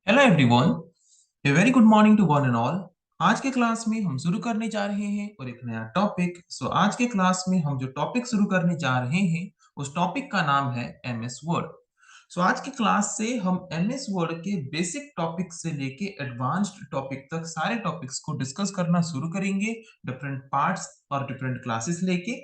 Hello everyone, a very good morning to one and all. आज के class में हम शुरू करने जा रहे हैं और एक नया टॉपिक। आज के क्लास में हम जो टॉपिक शुरू करने जा रहे हैं उस टॉपिक का नाम है एमएस वर्ड। आज की क्लास से हम एमएस वर्ड के बेसिक टॉपिक से लेके एडवांस्ड टॉपिक तक सारे टॉपिक्स को डिस्कस करना शुरू करेंगे, डिफरेंट पार्ट्स और डिफरेंट क्लासेस लेके।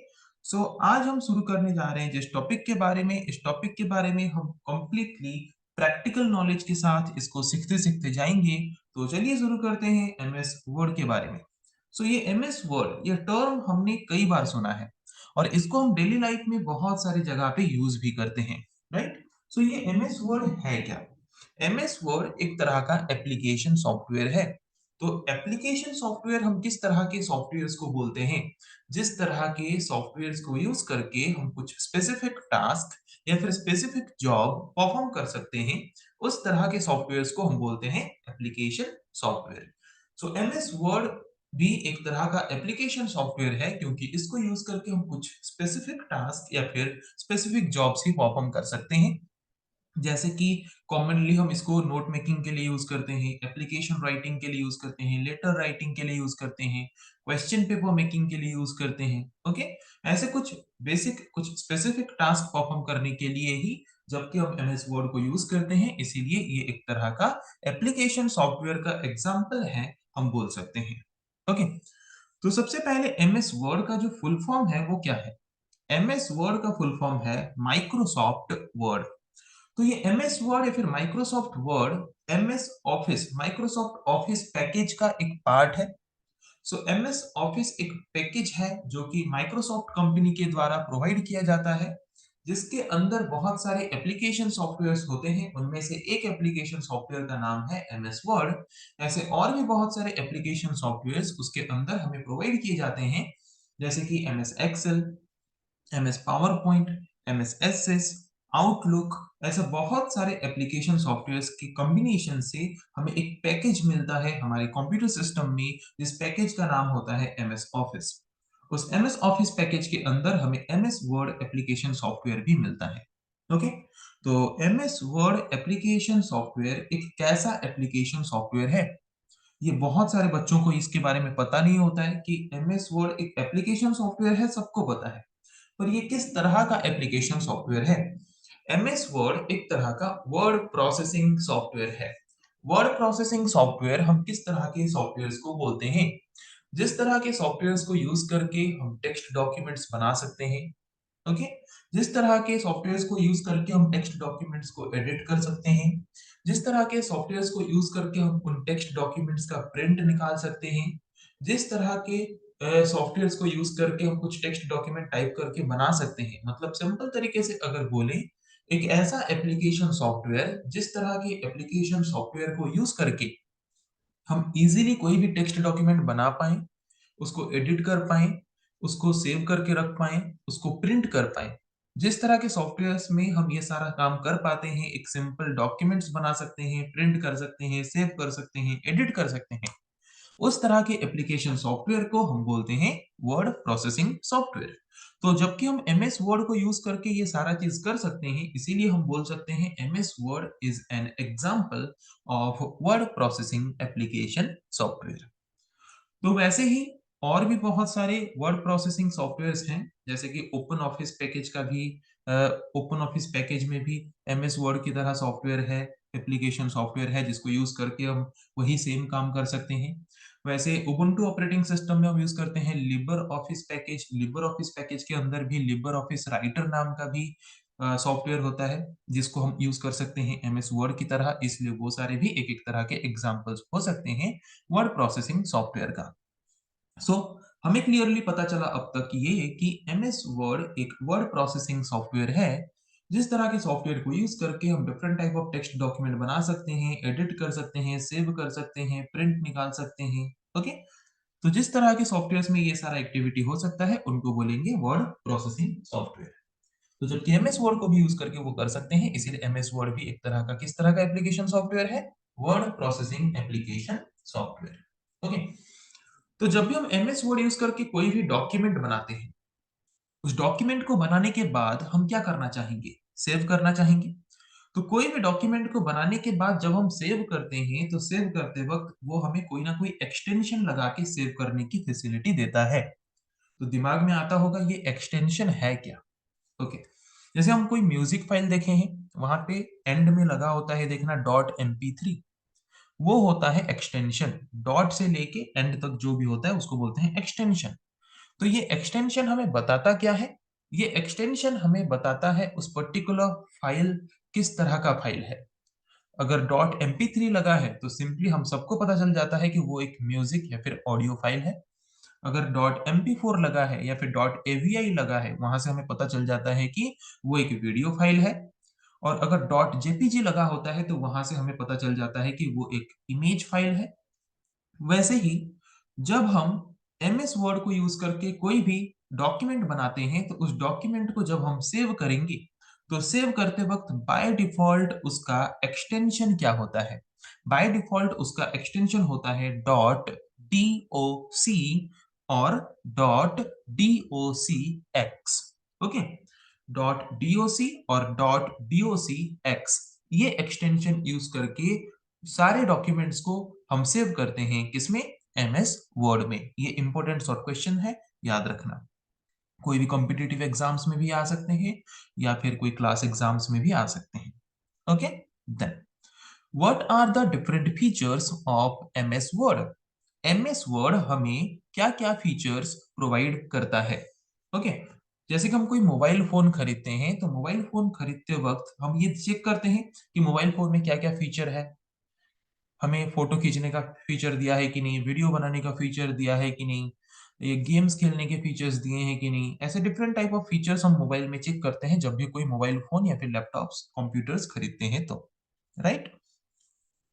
आज हम शुरू करने जा रहे हैं जिस टॉपिक के बारे में, इस टॉपिक के बारे में हम कंप्लीटली प्रैक्टिकल नॉलेज के साथ इसको सीखते सीखते जाएंगे। तो चलिए शुरू करते हैं एमएस वर्ड के बारे में। ये एमएस वर्ड, ये टर्म हमने कई बार सुना है और इसको हम डेली लाइफ में बहुत सारी जगह पे यूज भी करते हैं, राइट। ये एमएस वर्ड है क्या? एमएस वर्ड एक तरह का एप्लीकेशन सॉफ्टवेयर है। तो एप्लीकेशन सॉफ्टवेयर हम किस तरह के सॉफ्टवेयर्स को बोलते हैं? जिस तरह के सॉफ्टवेयर्स को यूज करके हम कुछ स्पेसिफिक टास्क या फिर स्पेसिफिक जॉब परफॉर्म कर सकते हैं, उस तरह के सॉफ्टवेयर्स को हम बोलते हैं एप्लीकेशन सॉफ्टवेयर। एमएस वर्ड भी एक तरह का एप्लीकेशन सॉफ्टवेयर है क्योंकि इसको यूज करके हम कुछ स्पेसिफिक टास्क या फिर स्पेसिफिक जॉब्स ही परफॉर्म कर सकते हैं। जैसे कि कॉमनली हम इसको नोट मेकिंग के लिए यूज करते हैं, एप्लीकेशन राइटिंग के लिए यूज करते हैं, लेटर राइटिंग के लिए यूज करते हैं, क्वेश्चन पेपर मेकिंग के लिए यूज करते हैं। ओके, ऐसे कुछ बेसिक कुछ स्पेसिफिक टास्क परफॉर्म करने के लिए ही जबकि हम एमएस वर्ड को यूज करते हैं, इसीलिए ये एक तरह का एप्लीकेशन सॉफ्टवेयर का एग्जाम्पल है, हम बोल सकते हैं। ओके, तो सबसे पहले एमएस वर्ड का जो फुल फॉर्म है वो क्या है? एमएस वर्ड का फुल फॉर्म है माइक्रोसॉफ्ट वर्ड। तो ये एमएस वर्ड या फिर Microsoft word MS office, Microsoft office package का एक पार्ट है। एमएस ऑफिस एक पैकेज है जो कि माइक्रोसॉफ्ट कंपनी के द्वारा प्रोवाइड किया जाता है, जिसके अंदर बहुत सारे एप्लीकेशन सॉफ्टवेयर्स होते हैं। उनमें से एक एप्लीकेशन सॉफ्टवेयर का नाम है एमएस वर्ड। ऐसे और भी बहुत सारे एप्लीकेशन सॉफ्टवेयर्स उसके अंदर हमें प्रोवाइड किए जाते हैं, जैसे कि MS Excel, MS PowerPoint, MS Access, Outlook. ऐसे बहुत सारे एप्लीकेशन सॉफ्टवेयर्स के कॉम्बिनेशन से हमें एक पैकेज मिलता है हमारे कंप्यूटर सिस्टम में, जिस पैकेज का नाम होता है एमएस ऑफिस। उस एमएस ऑफिस पैकेज के अंदर हमें एमएस वर्ड एप्लीकेशन सॉफ्टवेयर भी मिलता है। ओके, तो एमएस वर्ड एप्लीकेशन सॉफ्टवेयर एक कैसा एप्लीकेशन सॉफ्टवेयर है? ये बहुत सारे बच्चों को इसके बारे में पता नहीं होता है कि एमएस वर्ड एक एप्लीकेशन सॉफ्टवेयर है, सबको पता है, पर ये किस तरह का एप्लीकेशन सॉफ्टवेयर है? एमएस वर्ड एक तरह का वर्ड प्रोसेसिंग सॉफ्टवेयर है। वर्ड प्रोसेसिंग सॉफ्टवेयर हम किस तरह के सॉफ्टवेयर्स को बोलते हैं? जिस तरह के सॉफ्टवेयर्स को यूज करके हम टेक्स्ट डॉक्यूमेंट्स बना सकते हैं। ओके, जिस तरह के सॉफ्टवेयर्स को यूज करके हम टेक्स्ट डॉक्यूमेंट्स को एडिट कर सकते हैं, जिस तरह के सॉफ्टवेयर्स को यूज करके हम उन टेक्स्ट डॉक्यूमेंट्स का प्रिंट निकाल सकते हैं, जिस तरह के सॉफ्टवेयर्स को यूज करके हम कुछ टेक्स्ट डॉक्यूमेंट टाइप करके बना सकते हैं। मतलब सिंपल तरीके से अगर बोले, एक ऐसा एप्लीकेशन सॉफ्टवेयर जिस तरह के एप्लीकेशन सॉफ्टवेयर को यूज करके हम इजीली कोई भी टेक्स्ट डॉक्यूमेंट बना पाएं, उसको एडिट कर पाएं, उसको सेव करके रख पाएं, उसको प्रिंट कर पाएं। जिस तरह के सॉफ्टवेयर्स में हम ये सारा काम कर पाते हैं, एक सिंपल डॉक्यूमेंट्स बना सकते हैं, प्रिंट कर सकते हैं, सेव कर सकते हैं, एडिट कर सकते हैं, उस तरह के एप्लीकेशन सॉफ्टवेयर को हम बोलते हैं वर्ड प्रोसेसिंग सॉफ्टवेयर। तो जबकि हम एमएस वर्ड को यूज करके ये सारा चीज कर सकते हैं, इसीलिए हम बोल सकते हैं MS word is an example of word processing application software. तो वैसे ही और भी बहुत सारे वर्ड प्रोसेसिंग सॉफ्टवेयर्स हैं, जैसे कि ओपन ऑफिस पैकेज का भी, ओपन ऑफिस पैकेज में भी एमएस वर्ड की तरह सॉफ्टवेयर है, एप्लीकेशन सॉफ्टवेयर है, जिसको यूज करके हम वही सेम काम कर सकते हैं। वैसे उबुंटू ऑपरेटिंग सिस्टम में हम यूज करते हैं Libre office package. Libre office package के अंदर भी लिबर ऑफिस राइटर नाम का भी सॉफ्टवेयर होता है, जिसको हम यूज कर सकते हैं एमएस वर्ड की तरह। इसलिए वो सारे भी एक एक तरह के एग्जाम्पल्स हो सकते हैं वर्ड प्रोसेसिंग सॉफ्टवेयर का। हमें क्लियरली पता चला अब तक ये कि एमएस वर्ड एक वर्ड प्रोसेसिंग सॉफ्टवेयर है। जिस तरह के सॉफ्टवेयर को यूज करके हम different type of text document बना सकते हैं, एडिट कर सकते हैं, सेव कर सकते हैं, प्रिंट निकाल सकते हैं। ओके, तो जिस तरह के सॉफ्टवेयर में ये सारा एक्टिविटी हो सकता है, उनको बोलेंगे वर्ड प्रोसेसिंग सॉफ्टवेयर। तो जबकि एमएस वर्ड को भी यूज करके वो कर सकते हैं, इसीलिए एमएस वर्ड भी एक तरह का किस तरह का एप्लीकेशन सॉफ्टवेयर है? Word processing application software. Okay, तो जब भी हम एमएस वर्ड यूज करके कोई भी डॉक्यूमेंट बनाते हैं, उस डॉक्यूमेंट को बनाने के बाद हम क्या करना चाहेंगे? सेव करना चाहेंगे। तो कोई भी डॉक्यूमेंट को बनाने के बाद जब हम सेव करते हैं, तो सेव करते वक़्त वो हमें कोई ना कोई एक्सटेंशन लगा के सेव करने की फैसिलिटी देता है। तो दिमाग में आता होगा ये एक्सटेंशन है क्या? ओके। जैसे हम कोई म्यूज़िक फ़ाइल देखे हैं, वहाँ पे एंड में लगा होता है देखना डॉट एमपी3, वो होता है एक्सटेंशन। डॉट से लेके एंड तक जो भी होता है उसको बोलते हैं एक्सटेंशन। तो ये एक्सटेंशन हमें बताता क्या है? ये एक्सटेंशन हमें बताता है उस पर्टिकुलर फ़ाइल किस तरह का फ़ाइल है। अगर डॉट एमपी3 लगा है तो सिंपली हम सबको पता चल जाता है कि वो एक म्यूजिक या फिर ऑडियो फाइल है। अगर डॉट एमपी4 लगा है या फिर डॉट एवीआई लगा है, वहां से हमें पता चल जाता है कि वो एक वीडियो फाइल है। और अगर डॉट जेपीजी लगा होता है तो वहां से हमें पता चल जाता है कि वो एक इमेज फाइल है। वैसे ही जब हम एमएस वर्ड को यूज करके कोई भी डॉक्यूमेंट बनाते हैं, तो उस डॉक्यूमेंट को जब हम सेव करेंगे, तो सेव करते वक्त बाय डिफॉल्ट उसका एक्सटेंशन क्या होता है? बाय डिफॉल्ट उसका एक्सटेंशन होता है डॉट डीओसी और dot DOC x. Okay, dot DOC और डॉट डीओसी एक्स, ये एक्सटेंशन यूज करके सारे डॉक्यूमेंट्स को हम सेव करते हैं किसमें? एमएस वर्ड में। ये इंपॉर्टेंट शॉर्ट क्वेश्चन है, याद रखना। कोई भी कॉम्पिटिटिव एग्जाम्स में भी आ सकते हैं या फिर कोई क्लास एग्जाम्स में भी आ सकते हैं। Okay, then what are the different features of MS Word? MS Word हमें क्या-क्या फीचर्स प्रोवाइड करता है? ओके, जैसे कि हम कोई मोबाइल फोन खरीदते हैं, तो मोबाइल फोन खरीदते वक्त हम ये चेक करते हैं कि मोबाइल फोन में क्या-क्या फीचर है। हमें फ़ोटो खींचने का फ़ीचर दिया है कि नहीं, वीडियो बनाने का फ़ीचर दिया है कि नहीं, ये गेम्स खेलने के फ़ीचर्स दिए हैं कि नहीं। ऐसे डिफरेंट टाइप ऑफ फ़ीचर्स हम मोबाइल में चेक करते हैं जब भी कोई मोबाइल फ़ोन या फिर लैपटॉप्स, कंप्यूटर्स खरीदते हैं तो, राइट?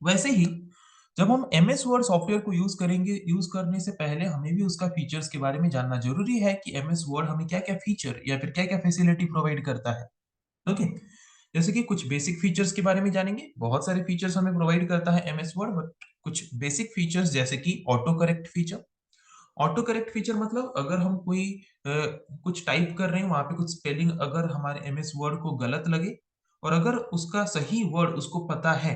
वैसे ही जब हम एमएस वर्ड सॉफ्टवेयर को यूज़ करेंगे, यूज़ करने से पहले हमें भी उसका फ़ीचर्स के बारे में जानना ज़रूरी है कि एमएस वर्ड हमें क्या-क्या फ़ीचर या फिर क्या-क्या फैसिलिटी प्रोवाइड करता है। ओके, जैसे कि कुछ बेसिक फीचर्स के बारे में जानेंगे। बहुत सारे फीचर्स हमें प्रोवाइड करता है एमएस वर्ड, बट कुछ बेसिक फीचर्स जैसे कि auto correct feature. Auto correct feature मतलब अगर हम कोई अ, कुछ टाइप कर रहे हैं, वहां पे कुछ स्पेलिंग अगर हमारे एमएस वर्ड को गलत लगे और अगर उसका सही वर्ड उसको पता है,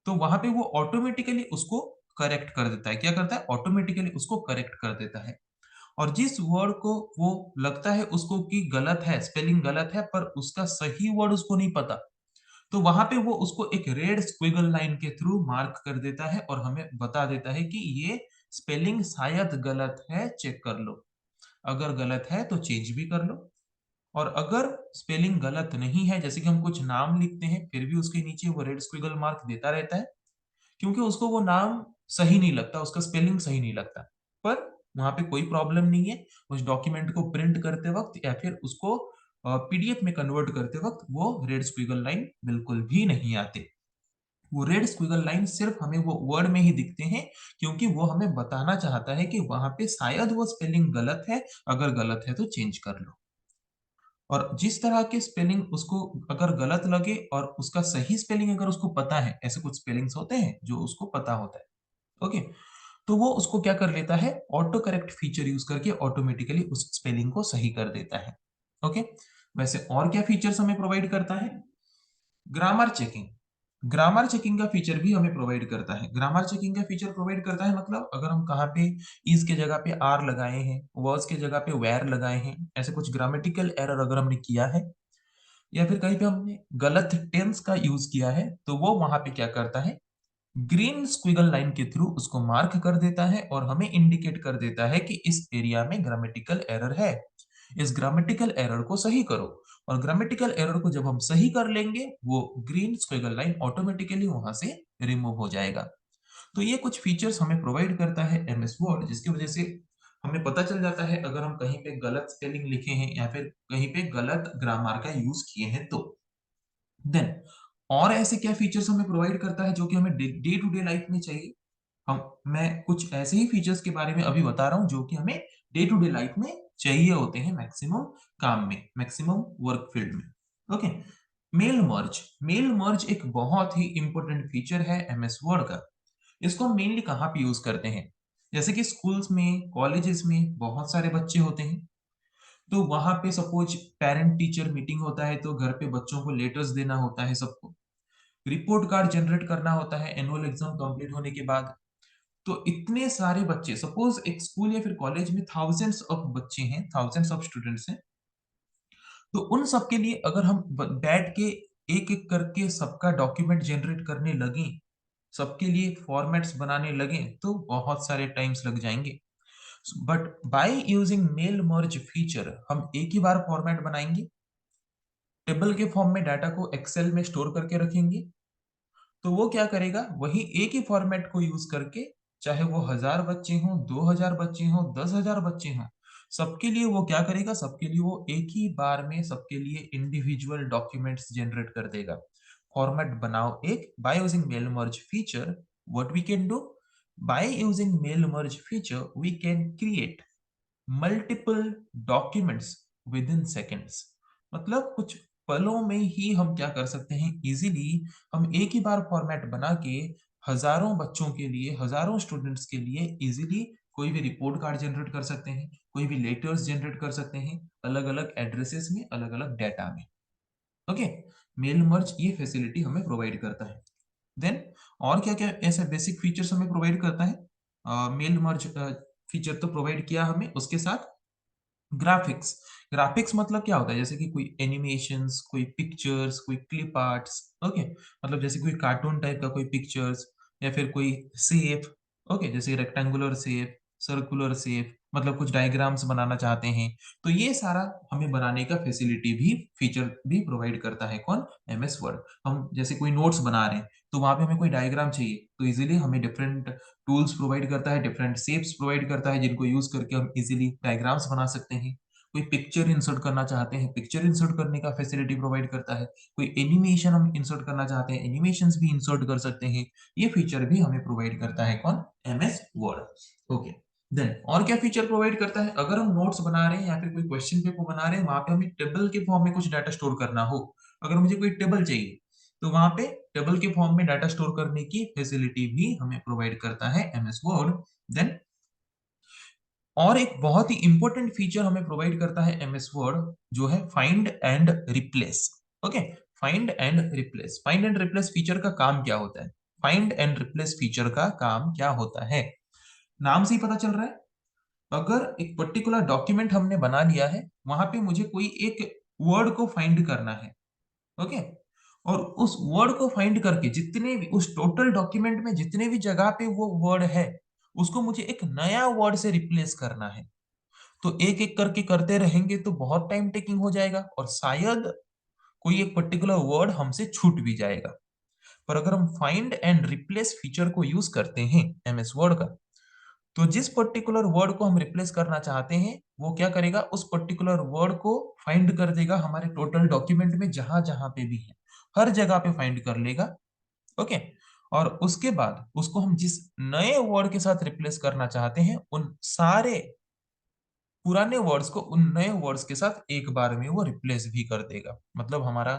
तो वहां पे वो ऑटोमेटिकली उसको करेक्ट कर देता है। क्या करता है? ऑटोमेटिकली उसको करेक्ट कर देता है। और जिस वर्ड को वो लगता है उसको कि गलत है, स्पेलिंग गलत है, पर उसका सही वर्ड उसको नहीं पता, तो वहां पे वो उसको एक रेड स्क्विगल लाइन के थ्रू मार्क कर देता है और हमें बता देता है कि ये स्पेलिंग शायद गलत है, चेक कर लो। अगर गलत है तो चेंज भी कर लो, और अगर स्पेलिंग गलत नहीं है, जैसे कि हम कुछ नाम लिखते हैं फिर भी उसके नीचे वो रेड स्क्विगल मार्क देता रहता है, क्योंकि उसको वो नाम सही नहीं लगता, उसका स्पेलिंग सही नहीं लगता। पर वहाँ पे कोई प्रॉब्लम नहीं है, उस डॉक्यूमेंट को प्रिंट करते वक़्त या फिर उसको पीडीएफ में कन्वर्ट करते वक़्त वो रेड स्क्विगल लाइन बिल्कुल भी नहीं आते। वो रेड स्क्विगल लाइन सिर्फ़ हमें वो वर्ड में ही दिखते हैं, क्योंकि वो हमें बताना चाहता है कि वहाँ पे शायद वो स्पेलिंग गलत है, अगर गलत है तो चेंज कर लो। और जिस तरह के स्पेलिंग उसको अगर गलत लगे और उसका सही स्पेलिंग अगर उसको पता है, ऐसे कुछ स्पेलिंग्स होते हैं जो उसको पता होता है। ओके, तो वो उसको क्या कर लेता है, ऑटो करेक्ट फीचर यूज करके ऑटोमेटिकली उस स्पेलिंग को सही कर देता है। ओके, वैसे और क्या फीचर्स हमें प्रोवाइड करता है? Grammar checking. ग्रामर चेकिंग का फीचर भी हमें प्रोवाइड करता है। ग्रामर चेकिंग का फीचर प्रोवाइड करता है मतलब अगर हम कहाँ पे इज के जगह पे आर लगाए हैं, वर्स के जगह पे वेयर लगाए हैं, ऐसे कुछ ग्रामेटिकल एरर अगर हमने किया है या फिर कहीं पे हमने गलत टेंस का यूज किया है, तो वो वहां पे क्या करता है, ग्रीन स्क्विगल लाइन के थ्रू उसको मार्क कर देता है और हमें इंडिकेट कर देता है कि इस एरिया में ग्रामेटिकल एरर है, इस ग्रामेटिकल एरर को सही करो। और ग्रामेटिकल एरर को जब हम सही कर लेंगे, वो ग्रीन स्क्विगल लाइन ऑटोमेटिकली वहां से रिमूव हो जाएगा। तो ये कुछ फीचर्स हमें प्रोवाइड करता है एमएस वर्ड, जिसकी वजह से हमें पता चल जाता है अगर हम कहीं पे गलत स्पेलिंग लिखे हैं या फिर कहीं पे गलत ग्रामर का यूज किए हैं तो। देन और ऐसे क्या फीचर्स हमें प्रोवाइड करता है जो कि हमें डे टू डे लाइफ में चाहिए? हम मैं कुछ ऐसे ही फीचर्स के बारे में अभी बता रहा हूँ जो कि हमें डे टू डे लाइफ में चाहिए होते हैं, मैक्सिमम काम में, मैक्सिमम वर्क फील्ड में। Okay, mail merge. Mail merge एक बहुत ही इंपॉर्टेंट फीचर है एमएस वर्ड का। इसको हम मेनली कहाँ पे यूज करते हैं? जैसे कि स्कूल्स में, कॉलेजेस में बहुत सारे बच्चे होते हैं, तो वहां पे सपोज पेरेंट टीचर मीटिंग होता है, तो घर पे बच्चों को लेटर्स देना होता है सबको। रिपोर्ट कार्ड जनरेट करना होता है एनुअल एग्जाम कंप्लीट होने के बाद। तो इतने सारे बच्चे, सपोज एक स्कूल या फिर कॉलेज में थाउजेंड्स ऑफ बच्चे हैं, थाउजेंड्स ऑफ स्टूडेंट्स हैं, तो उन सब के लिए अगर हम बैठ के एक एक करके सबका डॉक्यूमेंट जनरेट करने लगे, सबके लिए फॉर्मेट्स बनाने लगे, तो बहुत सारे टाइम्स लग जाएंगे। But by using mail merge feature हम एक ही बार फॉर्मेट बनाएंगे, टेबल के फॉर्म में डाटा को एक्सेल में स्टोर करके रखेंगे। तो वो क्या करेगा, वही एक ही फॉर्मेट को यूज करके, चाहे वो 1000 बच्चे हों, 2000 बच्चे हों, 10,000 बच्चे हों, सबके लिए वो क्या करेगा, सबके लिए वो एक ही बार में सबके लिए इंडिविजुअल डॉक्यूमेंट्स जनरेट कर देगा। फॉर्मेट बनाओ एक, by using mail merge feature what we can do, by using mail merge feature we can create multiple documents within seconds. मतलब कुछ पलों में ही हम क्या कर सकते हैं, इजीली हम एक ही बार फॉर्मेट बना के हजारों बच्चों के लिए, हजारों स्टूडेंट्स के लिए इजीली कोई भी रिपोर्ट कार्ड जनरेट कर सकते हैं, कोई भी लेटर्स जनरेट कर सकते हैं, अलग अलग एड्रेसेस में, अलग अलग डाटा में। ओके, मेल मर्ज ये फैसिलिटी हमें प्रोवाइड करता है। देन और क्या क्या ऐसे बेसिक फीचर्स हमें प्रोवाइड करता है मेल मर्ज फीचर, तो प्रोवाइड किया हमें, उसके साथ ग्राफिक्स। ग्राफिक्स मतलब क्या होता है, जैसे कि कोई एनिमेशंस, कोई पिक्चर्स, कोई क्लिप आर्ट्स। ओके, मतलब जैसे कोई कार्टून टाइप का कोई पिक्चर्स, या फिर कोई शेप। ओके, जैसे रेक्टेंगुलर शेप, सर्कुलर शेप, मतलब कुछ डायग्राम्स बनाना चाहते हैं, तो ये सारा हमें बनाने का फैसिलिटी भी, फीचर भी प्रोवाइड करता है कौन, एमएस वर्ड। हम जैसे कोई नोट्स बना रहे हैं, तो वहां पे हमें कोई डायग्राम चाहिए, तो इजीली हमें डिफरेंट टूल्स प्रोवाइड करता है, डिफरेंट शेप्स प्रोवाइड करता है, जिनको यूज करके हम इजीली डायग्राम्स बना सकते हैं। कोई पिक्चर इंसर्ट करना चाहते हैं, पिक्चर इंसर्ट करने का फैसिलिटी प्रोवाइड करता है। कोई एनिमेशन हम इंसर्ट करना चाहते हैं, एनिमेशंस भी इंसर्ट कर सकते हैं। ये फीचर भी हमें प्रोवाइड करता है कौन, एमएस वर्ड। ओके, देन और क्या फीचर प्रोवाइड करता है, अगर हम नोट्स बना रहे हैं या फिर कोई क्वेश्चन पेपर बना रहे हैं, वहां पे हमें टेबल के फॉर्म में कुछ डाटा स्टोर करना हो, अगर मुझे कोई टेबल चाहिए, तो वहां पे टेबल के फॉर्म में डाटा स्टोर करने की फैसिलिटी भी हमें प्रोवाइड करता है एमएस वर्ड। देन और एक बहुत ही इंपॉर्टेंट फीचर हमें प्रोवाइड करता है एमएस वर्ड, जो है find and replace. Okay, find and replace, find and replace feature का काम क्या होता है, फाइंड एंड रिप्लेस फीचर का काम क्या होता है, नाम से ही पता चल रहा है। अगर एक पर्टिकुलर डॉक्यूमेंट हमने बना लिया है, वहां पे मुझे कोई एक वर्ड को फाइंड करना है। ओके, और उस वर्ड को फाइंड करके जितने भी उस टोटल डॉक्यूमेंट में जितने भी जगह पे वो वर्ड है, उसको मुझे एक नया वर्ड से रिप्लेस करना है। तो एक एक करके करते रहेंगे तो बहुत टाइम टेकिंग हो जाएगा, और शायद कोई एक पर्टिकुलर वर्ड हमसे छूट भी जाएगा। पर अगर हम फाइंड एंड रिप्लेस फीचर को यूज करते हैं एमएस वर्ड का, तो जिस पर्टिकुलर वर्ड को हम रिप्लेस करना चाहते हैं, वो क्या करेगा, उस पर्टिकुलर वर्ड को फाइंड कर देगा हमारे टोटल डॉक्यूमेंट में, जहां जहां पे भी है, हर जगह पे फाइंड कर लेगा। ओके, और उसके बाद उसको हम जिस नए वर्ड के साथ रिप्लेस करना चाहते हैं, उन सारे पुराने वर्ड्स को उन नए वर्ड्स के साथ एक बार में वो रिप्लेस भी कर देगा। मतलब हमारा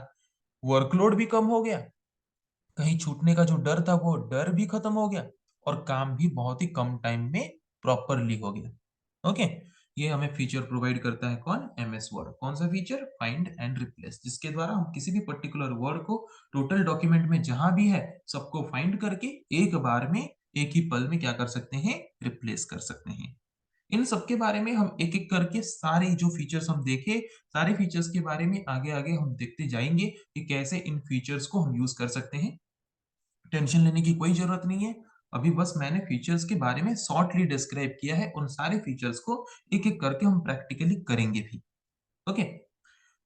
वर्कलोड भी कम हो गया, कहीं छूटने का जो डर था वो डर भी खत्म हो गया, और काम भी बहुत ही कम टाइम में प्रॉपरली हो गया। ओके, ये हमें फीचर प्रोवाइड करता है कौन, एमएस वर्ड। कौन सा फीचर, फाइंड एंड रिप्लेस, जिसके द्वारा हम किसी भी पर्टिकुलर वर्ड को टोटल डॉक्यूमेंट में जहां भी है, सबको फाइंड करके एक बार में, एक ही पल में क्या कर सकते हैं, रिप्लेस कर सकते हैं। इन सब के बारे में हम एक एक करके सारे जो फीचर्स हम देखे, सारे फीचर्स के बारे में आगे आगे हम देखते जाएंगे कि कैसे इन फीचर्स को हम यूज कर सकते हैं। टेंशन लेने की कोई जरूरत नहीं है, अभी बस मैंने फीचर्स के बारे में शॉर्टली डिस्क्राइब किया है, उन सारे फीचर्स को एक एक करके हम प्रैक्टिकली करेंगे भी। ओके,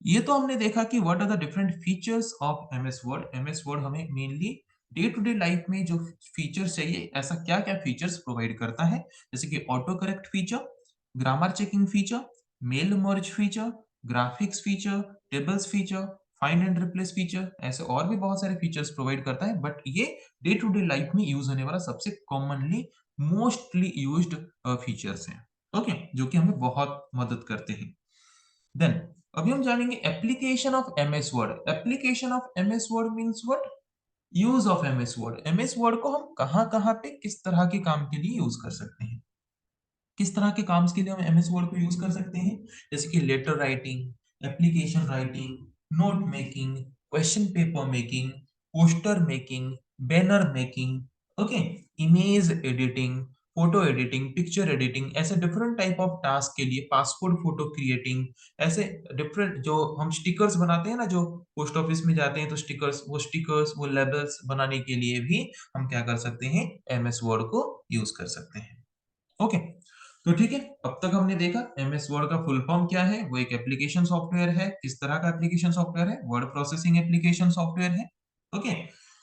ये तो हमने देखा कि what are the different features of MS Word. MS Word हमें mainly day to day life में जो फीचर्स चाहिए, ऐसा क्या क्या फीचर्स प्रोवाइड करता है, जैसे कि auto correct feature, grammar checking feature, mail merge feature, graphics feature, tables feature, find and replace feature, ऐसे और भी बहुत सारे फीचर्स प्रोवाइड करता है। बट ये डे टू डे लाइफ में यूज होने वाला सबसे कॉमनली मोस्टली यूज्ड फीचर्स हैं। ओके, जो कि हमें बहुत मदद करते हैं। देन अभी हम जानेंगे application of MS Word. Application of MS word means what, use of MS Word. MS word को हम कहां कहां पे किस तरह के काम के लिए यूज कर सकते हैं, किस तरह के काम के लिए हम एमएस वर्ड को यूज कर सकते हैं, जैसे कि letter writing, application writing, note making, question paper making, poster making, banner making, okay, image editing, photo editing, picture editing, ऐसे डिफरेंट टाइप ऑफ टास्क के लिए, पासपोर्ट फोटो क्रिएटिंग, ऐसे डिफरेंट जो हम स्टिकर्स बनाते हैं ना, जो पोस्ट ऑफिस में जाते हैं तो स्टिकर्स वो लेबल्स बनाने के लिए भी हम क्या कर सकते हैं, एमएस वर्ड को यूज कर सकते हैं। ओके, तो ठीक है, अब तक हमने देखा एमएस वर्ड का फुल फॉर्म क्या है। वो एक एप्लीकेशन सॉफ्टवेयर है। किस तरह का एप्लीकेशन सॉफ्टवेयर है? वर्ड प्रोसेसिंग एप्लीकेशन सॉफ्टवेयर है। ओके,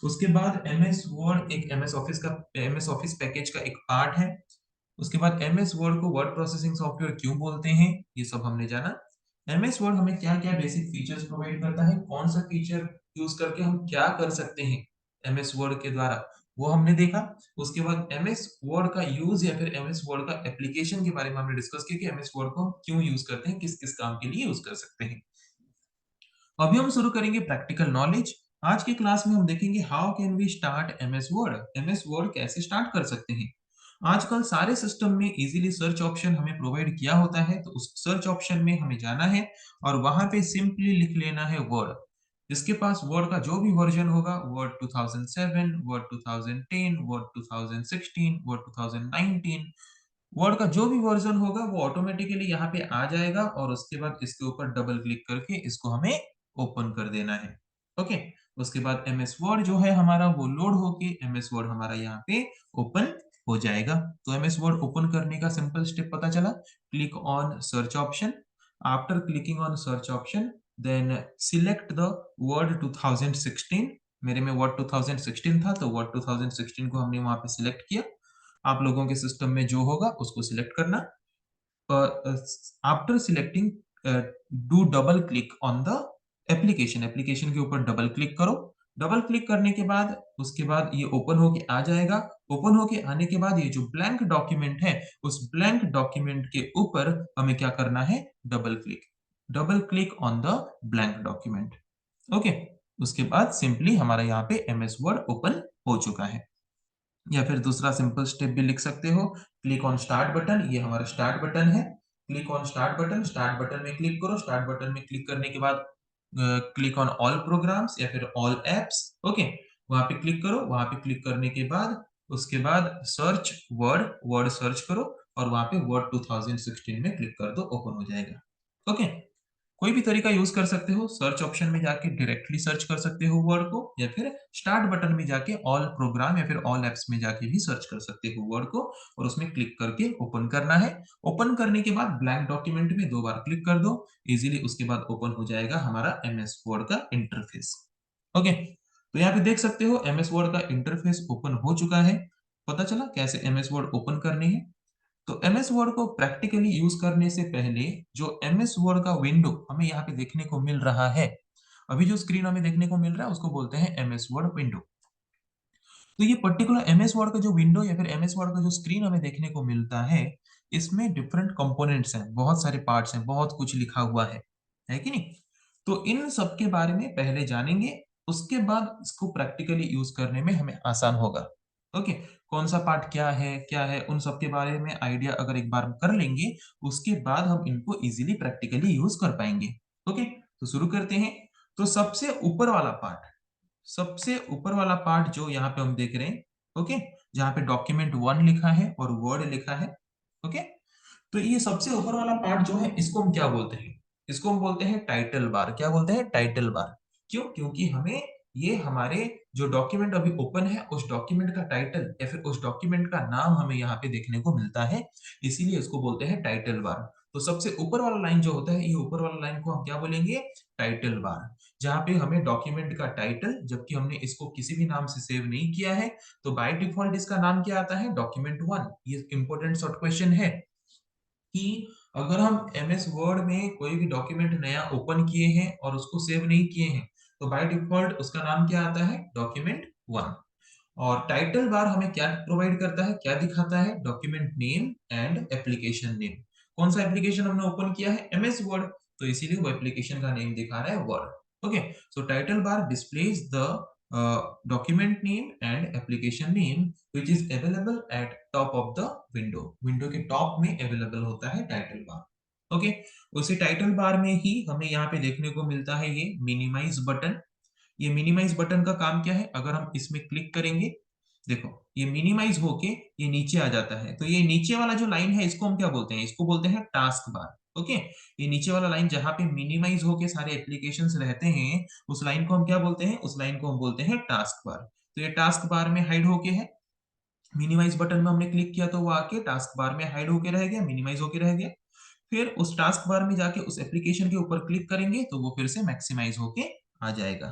उसके बाद एमएस वर्ड एक एमएस ऑफिस पैकेज का एक पार्ट है। उसके बाद एमएस वर्ड को वर्ड प्रोसेसिंग सॉफ्टवेयर क्यों बोलते हैं, ये सब हमने जाना। एमएस वर्ड हमें क्या क्या बेसिक फीचर्स प्रोवाइड करता है, कौन सा फीचर यूज करके हम क्या कर सकते हैं एमएस वर्ड के द्वारा, वो हमने देखा। उसके बाद एमएस वर्ड का यूज या फिर एमएस वर्ड का एप्लीकेशन के बारे में हमने डिस्कस किया कि एमएस वर्ड को हम क्यों यूज करते हैं, किस किस काम के लिए यूज कर सकते हैं। अभी हम शुरू करेंगे प्रैक्टिकल नॉलेज। आज की क्लास में हम देखेंगे how can we start MS Word, MS Word कैसे स्टार्ट कर सकते हैं। आजकल सारे सिस्टम में इजीली सर्च ऑप्शन हमें प्रोवाइड किया होता है, तो उस सर्च ऑप्शन में हमें जाना है और वहां पे सिंपली लिख लेना है वर्ड। जिसके पास वर्ड का जो भी वर्जन होगा, word 2007, word 2010, word 2016, word 2019, word का जो भी वर्जन होगा वो ऑटोमेटिकली यहाँ पे आ जाएगा और उसके बाद इसके ऊपर डबल क्लिक करके इसको हमें ओपन कर देना है। ओके, उसके बाद एमएस वर्ड जो है हमारा वो लोड होके एमएस वर्ड हमारा यहाँ पे ओपन हो जाएगा। तो एमएस वर्ड ओपन करने का सिंपल स्टेप पता चला। Click on search option. After clicking on search option then select the Word 2016। मेरे में वर्ड 2016 था तो वर्ड 2016 को हमने वहां पे सिलेक्ट किया। आप लोगों के सिस्टम में जो होगा उसको सिलेक्ट करना। After selecting do double click on the application, application के ऊपर डबल क्लिक करो। डबल क्लिक करने के बाद उसके बाद ये ओपन होके आ जाएगा। ओपन होके आने के बाद ये जो ब्लैंक डॉक्यूमेंट है उस ब्लैंक डॉक्यूमेंट के ऊपर हमें क्या करना है, double click on the blank document. Okay, उसके बाद सिंपली हमारा यहाँ पे एमएस वर्ड ओपन हो चुका है। या फिर दूसरा सिंपल स्टेप भी लिख सकते हो, क्लिक ऑन स्टार्ट बटन। ये हमारा स्टार्ट बटन है। Click on start button, start button में क्लिक करो। स्टार्ट बटन में क्लिक करने के बाद क्लिक ऑन ऑल प्रोग्राम्स या फिर ऑल एप्स। ओके, वहां पे क्लिक करो। वहां पे क्लिक करने के बाद उसके बाद सर्च वर्ड, वर्ड सर्च करो और वहां पे वर्ड 2016 में क्लिक कर दो, ओपन हो जाएगा। ओके, कोई भी तरीका यूज कर सकते हो। सर्च ऑप्शन में जाके डायरेक्टली सर्च कर सकते हो वर्ड को, या फिर स्टार्ट बटन में जाके ऑल प्रोग्राम या फिर ऑल एप्स में जाके भी सर्च कर सकते हो वर्ड को और उसमें क्लिक करके ओपन करना है। ओपन करने के बाद ब्लैंक डॉक्यूमेंट में 2 बार क्लिक कर दो इजीली। उसके बाद ओपन हो जाएगा हमारा एमएस वर्ड का इंटरफेस। ओके, तो यहाँ पे देख सकते हो एमएस वर्ड का इंटरफेस ओपन हो चुका है। पता चला कैसे एमएस वर्ड ओपन करने हैं। तो एमएस वर्ड को प्रैक्टिकली यूज करने से पहले जो एमएस वर्ड का विंडो हमें यहाँ पे देखने को मिल रहा है, अभी जो स्क्रीन हमें देखने को मिल रहा है उसको बोलते हैं एमएस वर्ड विंडो। तो ये पर्टिकुलर एमएस वर्ड का जो विंडो या फिर एमएस वर्ड का जो स्क्रीन हमें देखने को मिलता है, इसमें डिफरेंट कंपोनेंट्स हैं, बहुत सारे पार्ट्स हैं, बहुत कुछ लिखा हुआ है कि नहीं? तो इन सब के बारे में पहले जानेंगे, उसके बाद इसको प्रैक्टिकली यूज करने में हमें आसान होगा। ओके, कौन सा पार्ट क्या है, उन सब के बारे में आइडिया अगर एक बार कर लेंगे, उसके बाद हम इनको इजीली प्रैक्टिकली यूज कर पाएंगे। ओके, तो शुरू करते हैं। तो सबसे ऊपर वाला पार्ट जो यहाँ पे हम देख रहे हैं, ओके, जहाँ पे डॉक्यूमेंट 1 लिखा है और वर्ड लिखा है। ओके, तो ये सबसे ऊपर वाला पार्ट जो है इसको हम क्या बोलते हैं? इसको हम बोलते हैं टाइटल बार। क्या बोलते हैं? Title bar. क्यों? क्योंकि हमें ये हमारे जो डॉक्यूमेंट अभी ओपन है उस डॉक्यूमेंट का टाइटल या फिर उस डॉक्यूमेंट का नाम हमें यहाँ पे देखने को मिलता है, इसीलिए इसको बोलते हैं टाइटल बार। तो सबसे ऊपर वाला लाइन जो होता है, ये ऊपर वाला लाइन को हम क्या बोलेंगे? Title bar. जहाँ पे हमें डॉक्यूमेंट का टाइटल, जबकि हमने इसको किसी भी नाम से सेव नहीं किया है, तो बाय डिफॉल्ट इसका नाम क्या आता है? डॉक्यूमेंट 1। ये इंपॉर्टेंट शॉर्ट क्वेश्चन है कि अगर हम एमएस वर्ड में कोई भी डॉक्यूमेंट नया ओपन किए हैं और उसको सेव नहीं किए हैं, तो बाय डिफॉल्ट उसका नाम क्या आता है? डॉक्यूमेंट 1। और टाइटल बार हमें क्या प्रोवाइड करता है, क्या दिखाता है? Document name and application name. कौन सा एप्लीकेशन हमने ओपन किया है? एमएस वर्ड, तो इसीलिए वो एप्लीकेशन का नेम दिखा रहा है word. Okay, so title bar displays the document name and application name which is available at top of the window। Window के टॉप में अवेलेबल होता है टाइटल बार। ओके, उसी टाइटल बार में ही हमें यहाँ पे देखने को मिलता है ये मिनिमाइज बटन। ये मिनिमाइज बटन का काम क्या है, अगर हम इसमें क्लिक करेंगे, देखो ये मिनिमाइज होके ये नीचे आ जाता है, तो ये नीचे वाला जो लाइन है इसको हम क्या बोलते हैं, इसको बोलते हैं टास्क बार। ओके, ये नीचे वाला लाइन जहां पे मिनिमाइज होके सारे एप्लीकेशंस रहते हैं, उस लाइन को हम क्या बोलते हैं, उस लाइन को हम बोलते हैं टास्क बार। तो ये टास्क बार में हाइड होके है, मिनिमाइज बटन में हमने क्लिक किया तो वो आके टास्क बार में हाइड होके रह गया, मिनिमाइज होके रह गया। फिर उस टास्क बार में जाके उस एप्लीकेशन के ऊपर क्लिक करेंगे तो वो फिर से मैक्सिमाइज होके आ जाएगा।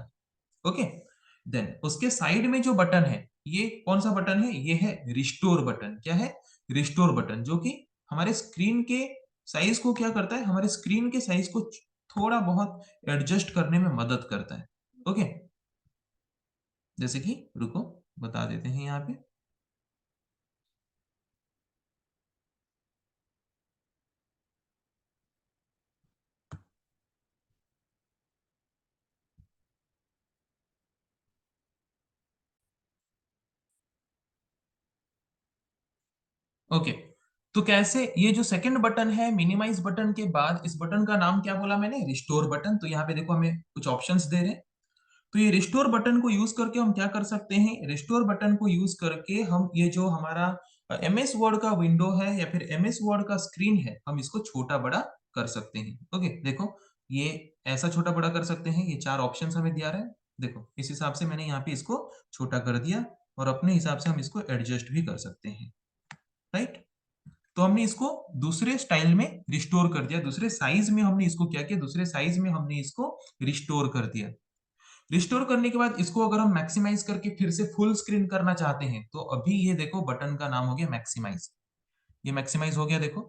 ओके, देन उसके साइड में जो बटन है, ये कौन सा बटन है, ये है रिस्टोर बटन। क्या है, रिस्टोर बटन, जो कि हमारे स्क्रीन के साइज को क्या करता है, हमारे स्क्रीन के साइज को थोड़ा बहुत एडजस्ट करने में मदद करता है। ओके, जैसे कि रुको बता देते हैं यहाँ पे। ओके, तो कैसे, ये जो सेकंड बटन है मिनिमाइज बटन के बाद, इस बटन का नाम क्या बोला मैंने, रिस्टोर बटन। तो यहाँ पे देखो हमें कुछ ऑप्शंस दे रहे हैं। तो ये रिस्टोर बटन को यूज करके हम क्या कर सकते हैं, रिस्टोर बटन को यूज करके हम ये जो हमारा एमएस वर्ड का विंडो है या फिर एमएस वर्ड का स्क्रीन है, हम इसको छोटा बड़ा कर सकते हैं। ओके, देखो ये ऐसा छोटा बड़ा कर सकते हैं, ये चार ऑप्शंस हमें दिया रहा है। देखो इस हिसाब से मैंने यहाँ पे इसको छोटा कर दिया, और अपने हिसाब से हम इसको एडजस्ट भी कर सकते हैं। राइट, तो हमने इसको दूसरे स्टाइल में रिस्टोर कर दिया, दूसरे साइज में हमने इसको क्या किया, दूसरे साइज में हमने इसको रिस्टोर कर दिया। रिस्टोर करने के बाद इसको अगर हम मैक्सिमाइज करके फिर से फुल स्क्रीन करना चाहते हैं, तो अभी ये देखो बटन का नाम हो गया मैक्सिमाइज। ये मैक्सिमाइज हो गया, देखो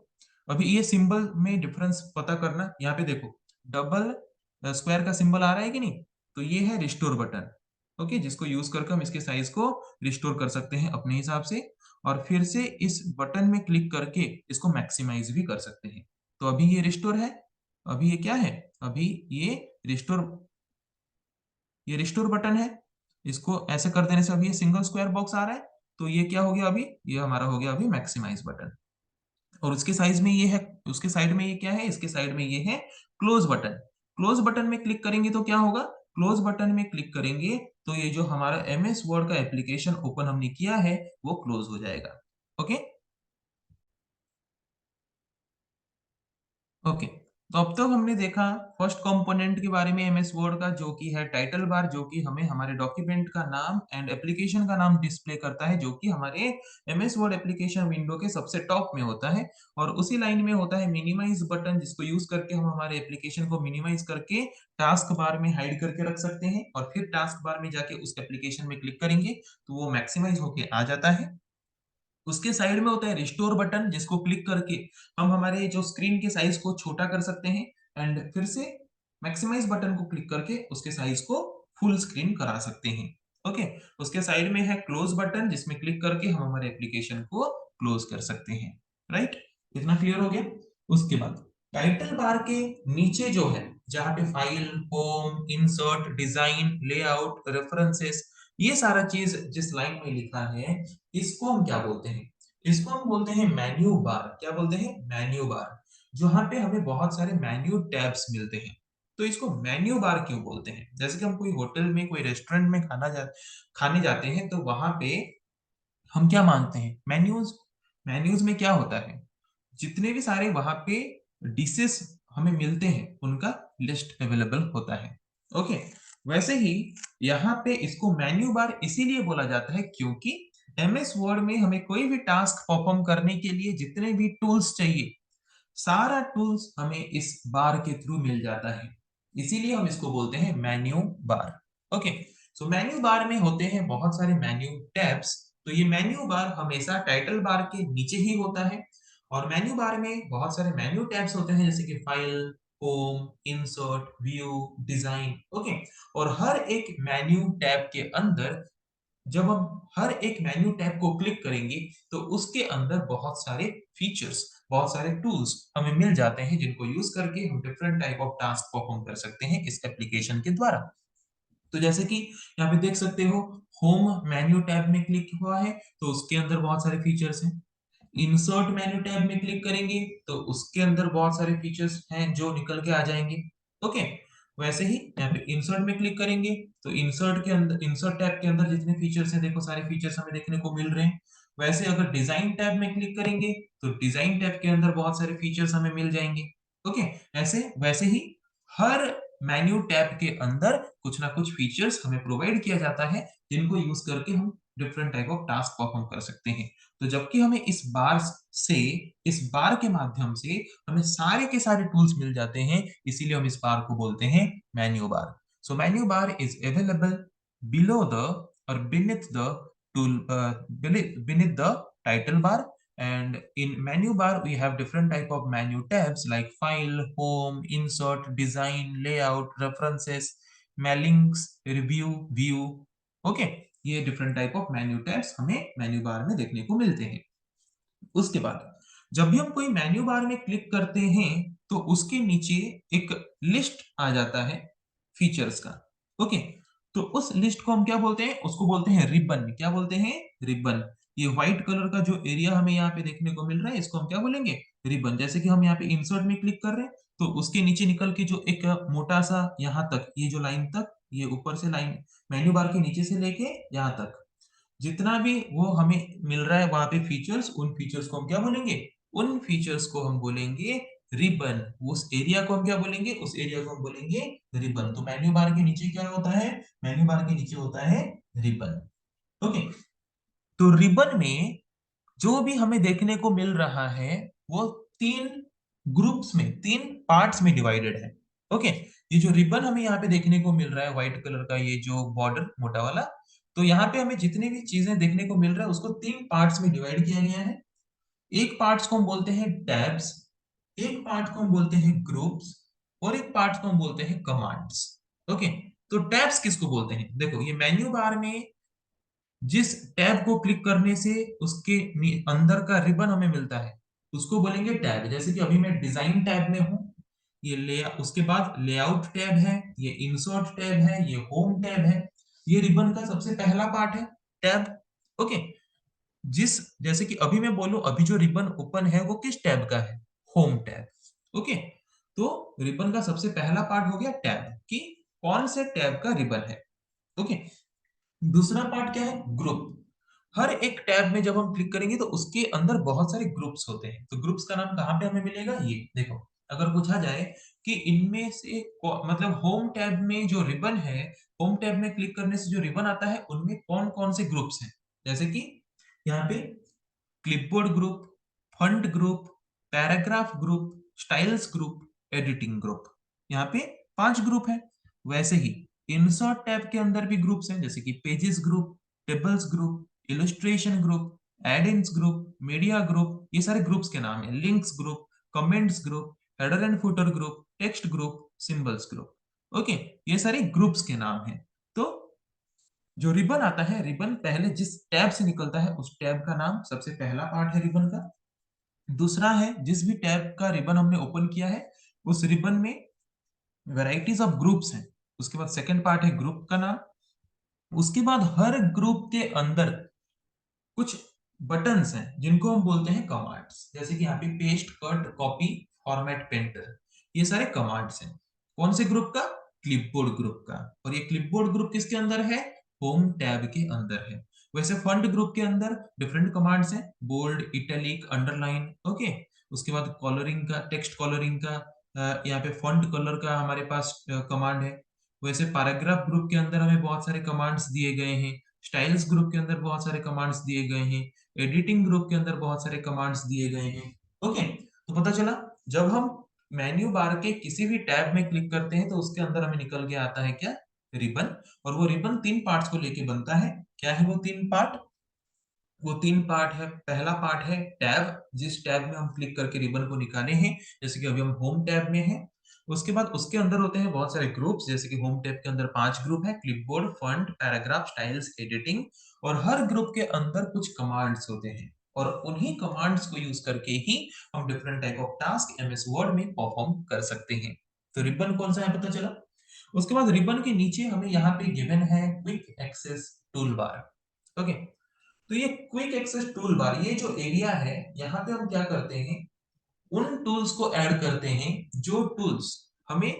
अभी ये सिंबल में डिफरेंस पता करना, यहाँ पे देखो डबल स्क्वायर का सिंबल आ रहा है कि नहीं, तो ये है रिस्टोर बटन। ओके, जिसको यूज करके हम इसके साइज को रिस्टोर कर सकते हैं अपने हिसाब से, और फिर से इस बटन में क्लिक करके इसको मैक्सिमाइज भी कर सकते हैं। तो अभी ये रिस्टोर है, अभी ये क्या है, अभी ये रिस्टोर, ये रिस्टोर बटन है। इसको ऐसे कर देने से अभी ये सिंगल स्क्वायर बॉक्स आ रहा है, तो ये क्या हो गया, अभी ये हमारा हो गया अभी मैक्सिमाइज बटन। और उसके साइज में ये है, उसके साइड में ये क्या है, इसके साइड में ये है क्लोज बटन। क्लोज बटन में क्लिक करेंगे तो क्या होगा, क्लोज बटन में क्लिक करेंगे तो ये जो हमारा एमएस वर्ड का एप्लीकेशन ओपन हमने किया है वो क्लोज हो जाएगा। ओके, ओके, तो अब तक हमने देखा फर्स्ट कंपोनेंट के बारे में एमएस वर्ड का, जो कि है टाइटल बार, जो कि हमें हमारे डॉक्यूमेंट का नाम एंड एप्लीकेशन का नाम डिस्प्ले करता है, जो कि हमारे एमएस वर्ड एप्लीकेशन विंडो के सबसे टॉप में होता है। और उसी लाइन में होता है मिनिमाइज बटन, जिसको यूज करके हम हमारे एप्लीकेशन को मिनिमाइज करके टास्क बार में हाइड करके रख सकते हैं, और फिर टास्क बार में जाके उस एप्लीकेशन में क्लिक करेंगे तो वो मैक्सिमाइज होके आ जाता है। उसके साइड में होता है रिस्टोर बटन, जिसको क्लिक करके हम हमारे जो स्क्रीन के साइज को छोटा कर सकते हैं, एंड फिर से मैक्सिमाइज बटन को क्लिक करके उसके साइज को फुल स्क्रीन करा सकते हैं। ओके, उसके साइड में है क्लोज बटन, जिसमें क्लिक करके हम हमारे एप्लीकेशन को क्लोज कर सकते हैं। राइट, इतना क्लियर हो गया। उसके बाद टाइटल बार के नीचे जो है, जहां पे file, home, insert, design, layout, references, ये सारा चीज जिस लाइन में लिखा है, इसको हम क्या बोलते हैं, इसको हम बोलते हैं मेन्यू बार। क्या बोलते हैं, मेन्यू बार। जहां पे हमें बहुत सारे मेन्यू टैब्स मिलते हैं, तो इसको मेन्यू बार क्यों बोलते हैं, जैसे कि हम कोई होटल में, कोई रेस्टोरेंट में खाने जाते हैं, तो वहां पे हम क्या मांगते हैं, मेन्यूज। मेन्यूज में क्या होता है, जितने भी सारे वहां पे डिशेस हमें मिलते हैं उनका लिस्ट अवेलेबल होता है। ओके, वैसे ही यहाँ पे इसको मेन्यू बार इसीलिए बोला जाता है क्योंकि एमएस वर्ड में हमें कोई भी टास्क परफॉर्म करने के लिए जितने भी टूल्स चाहिए, सारा टूल्स हमें इस बार के थ्रू मिल जाता है, इसीलिए हम इसको बोलते हैं मेन्यू बार। ओके, सो मेन्यू बार में होते हैं बहुत सारे मेन्यू टैब्स। तो ये मेन्यू बार हमेशा टाइटल बार के नीचे ही होता है, और मेन्यू बार में बहुत सारे मेन्यू टैब्स होते हैं, जैसे कि file, home, insert, view, design. Okay, और हर एक मेन्यू टैब के अंदर, जब हम हर एक मेन्यू टैब को क्लिक करेंगे तो उसके अंदर बहुत सारे फीचर्स, बहुत सारे टूल्स हमें मिल जाते हैं, जिनको यूज करके हम different type of task perform कर सकते हैं इस एप्लीकेशन के द्वारा। तो जैसे कि यहाँ पे देख सकते हो, होम मेन्यू टैब में क्लिक हुआ है तो उसके अंदर बहुत सारे फीचर्स हैं। इंसर्ट मेन्यू टैब में क्लिक करेंगे तो उसके अंदर बहुत सारे फीचर्स हैं जो निकल के आ जाएंगे। ओके, वैसे ही यहाँ पे इंसर्ट में क्लिक करेंगे तो इंसर्ट के अंदर, इंसर्ट टैब के अंदर जितने फीचर्स हैं देखो सारे फीचर्स हमें देखने को मिल रहे हैं। वैसे अगर डिजाइन टैब में क्लिक करेंगे तो डिजाइन टैब के अंदर बहुत सारे फीचर्स हमें मिल जाएंगे। ओके, ऐसे वैसे ही हर मेन्यू टैब के अंदर कुछ ना कुछ फीचर्स हमें प्रोवाइड किया जाता है जिनको यूज करके हम different type of task perform कर सकते हैं। तो जबकि हमें से इस बार के माध्यम से हमें सारे के सारे टूल्स मिल जाते हैं, इसीलिए हम इस बार को बोलते हैं menu bar. So menu bar is available below the और beneath the title bar, and in menu bar we have different type of menu tabs like file, home, insert, design, layout, references, mailings, review, view। Okay, ये different type of menu tabs हमें menu bar में देखने को मिलते हैं। उसके बाद जब भी हम कोई मेन्यू बार में क्लिक करते हैं तो उसके नीचे एक लिस्ट आ जाता है फीचर्स का। ओके, तो उस लिस्ट को हम क्या बोलते हैं, उसको बोलते हैं रिबन। क्या बोलते हैं, रिबन। ये व्हाइट कलर का जो एरिया हमें यहाँ पे देखने को मिल रहा है इसको हम क्या बोलेंगे, रिबन। जैसे कि हम यहाँ पे इंसर्ट में क्लिक कर रहे हैं तो उसके नीचे निकल के जो एक मोटा सा यहाँ तक, ये जो लाइन तक, ये ऊपर से लाइन मेन्यू बार के नीचे से लेके यहाँ तक जितना भी वो हमें मिल रहा है वहां पे फीचर्स, उन फीचर्स को हम क्या बोलेंगे, उन फीचर्स को हम बोलेंगे रिबन। उस एरिया को हम क्या बोलेंगे, उस एरिया को हम बोलेंगे रिबन। तो मेन्यू बार के नीचे क्या होता है, मेन्यू बार के नीचे होता है रिबन। ओके, तो रिबन में जो भी हमें देखने को मिल रहा है वो तीन ग्रुप्स में, तीन पार्ट्स में डिवाइडेड है। ओके, ये जो रिबन हमें यहाँ पे देखने को मिल रहा है व्हाइट कलर का, ये जो बॉर्डर मोटा वाला, तो यहाँ पे हमें जितनी भी चीजें देखने को मिल रहा है उसको तीन पार्ट्स में डिवाइड किया गया है। एक पार्ट्स को हम बोलते हैं टैब्स, एक पार्ट को हम बोलते हैं ग्रुप्स, और एक पार्ट को हम बोलते हैं कमांड्स। ओके, तो टैब्स किसको बोलते हैं, देखो ये मेन्यू बार में जिस टैब को क्लिक करने से उसके अंदर का रिबन हमें मिलता है उसको बोलेंगे टैब। जैसे कि अभी मैं डिजाइन टैब में हूं, ये ले, उसके बाद लेआउट टैब है, ये इंसर्ट टैब है, ये होम टैब है। ये रिबन का सबसे पहला पार्ट है टैब। ओके, जिस, जैसे कि अभी मैं बोलूं अभी जो रिबन ओपन है वो किस टैब का है, होम टैब। ओके, तो रिबन का सबसे पहला पार्ट हो गया टैब, कि कौन से टैब का रिबन है। ओके, दूसरा पार्ट क्या है, ग्रुप। हर एक टैब में जब हम क्लिक करेंगे तो उसके अंदर बहुत सारे ग्रुप्स होते हैं। तो ग्रुप्स का नाम कहाँ पे हमें मिलेगा, ये देखो। अगर पूछा जाए कि इनमें से मतलब होम टैब में जो रिबन है, होम टैब में क्लिक करने से जो रिबन आता है उनमें कौन कौन से ग्रुप्स हैं, जैसे कि यहाँ पे clipboard group, fund group, paragraph group, styles group, editing group, यहाँ पे 5 ग्रुप है। वैसे ही इंसर्ट टैब के अंदर भी ग्रुप्स हैं, जैसे कि pages group, tables group, illustration group, add ins group, media group, ये सारे ग्रुप्स के नाम है। Links group, comments group, header and footer group, text group, symbols group. Okay, ये सारे ग्रुप्स के नाम है। तो जो रिबन आता है, रिबन पहले जिस टैब से निकलता है उस टैब का नाम सबसे पहला पार्ट है रिबन का। दूसरा है जिस भी टैब का रिबन हमने ओपन किया है उस रिबन में वैरायटीज ऑफ ग्रुप्स हैं। उसके बाद सेकंड पार्ट है ग्रुप का नाम। उसके बाद हर ग्रुप के अंदर कुछ बटन्स हैं जिनको हम बोलते हैं कमांड्स, जैसे कि यहाँ पे paste, cut, copy, format, painter, ये सारे कमांड्स हैं। कौन से ग्रुप का, क्लिपबोर्ड ग्रुप का। और ये क्लिपबोर्ड ग्रुप किसके अंदर है, होम टैब के अंदर है। वैसे फंड ग्रुप के अंदर डिफरेंट कमांड्स हैं, बोल्ड, इटैलिक, अंडरलाइन। ओके, उसके बाद कॉलरिंग का, टेक्स्ट कॉलरिंग का, यहाँ पे फॉन्ट कलर का हमारे पास कमांड है। वैसे पैराग्राफ ग्रुप के अंदर हमें बहुत सारे कमांड्स दिए गए हैं। स्टाइल्स ग्रुप के अंदर बहुत सारे कमांड्स दिए गए हैं। एडिटिंग ग्रुप के अंदर बहुत सारे कमांड्स दिए गए हैं। ओके, तो पता चला जब हम मेन्यू बार के किसी भी टैब में क्लिक करते हैं तो उसके अंदर हमें निकल के आता है क्या, रिबन। और वो रिबन 3 पार्ट्स को लेके बनता है। क्या है वो 3 पार्ट, वो 3 पार्ट है। पहला पार्ट है टैब, जिस टैब में हम क्लिक करके रिबन को निकाले हैं, जैसे कि अभी हम होम टैब में हैं। उसके बाद उसके अंदर होते हैं बहुत सारे ग्रुप्स, जैसे कि होम टैब के अंदर 5 ग्रुप है, clipboard, font, paragraph, styles, editing. और हर ग्रुप के अंदर कुछ कमांड्स होते हैं और उन्हीं कमांड्स को यूज करके ही हम different type of task MS word में परफॉर्म कर सकते हैं। तो रिबन कौन सा है पता चला। उसके बाद रिबन के नीचे हमें यहाँ पे गिवन है quick access tool bar. Okay, तो ये क्विक एक्सेस टूल बार, ये जो एरिया है यहाँ पे हम क्या करते हैं, उन टूल्स को ऐड करते हैं जो टूल्स हमें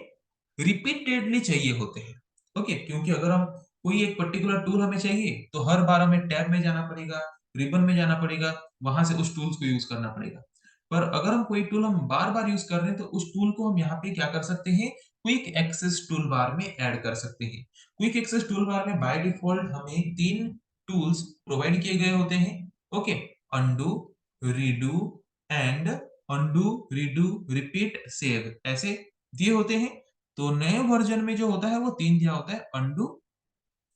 रिपीटेडली चाहिए होते हैं। ओके, क्योंकि अगर हम कोई एक पर्टिकुलर टूल हमें चाहिए तो हर बार हमें टैब में जाना पड़ेगा, रिबन में जाना पड़ेगा, वहां से उस टूल्स को यूज करना पड़ेगा। पर अगर हम कोई टूल हम बार बार यूज कर रहे हैं तो उस टूल को हम यहाँ पे क्या कर सकते हैं, क्विक एक्सेस टूल बार में ऐड कर सकते हैं। क्विक एक्सेस टूल बार में बाय डिफॉल्ट हमें 3 टूल्स प्रोवाइड किए गए होते हैं। Okay, undo, redo and undo, redo, repeat, save, ऐसे दिए होते हैं। तो नए वर्जन में जो होता है वो 3 दिया होता है, अंडू,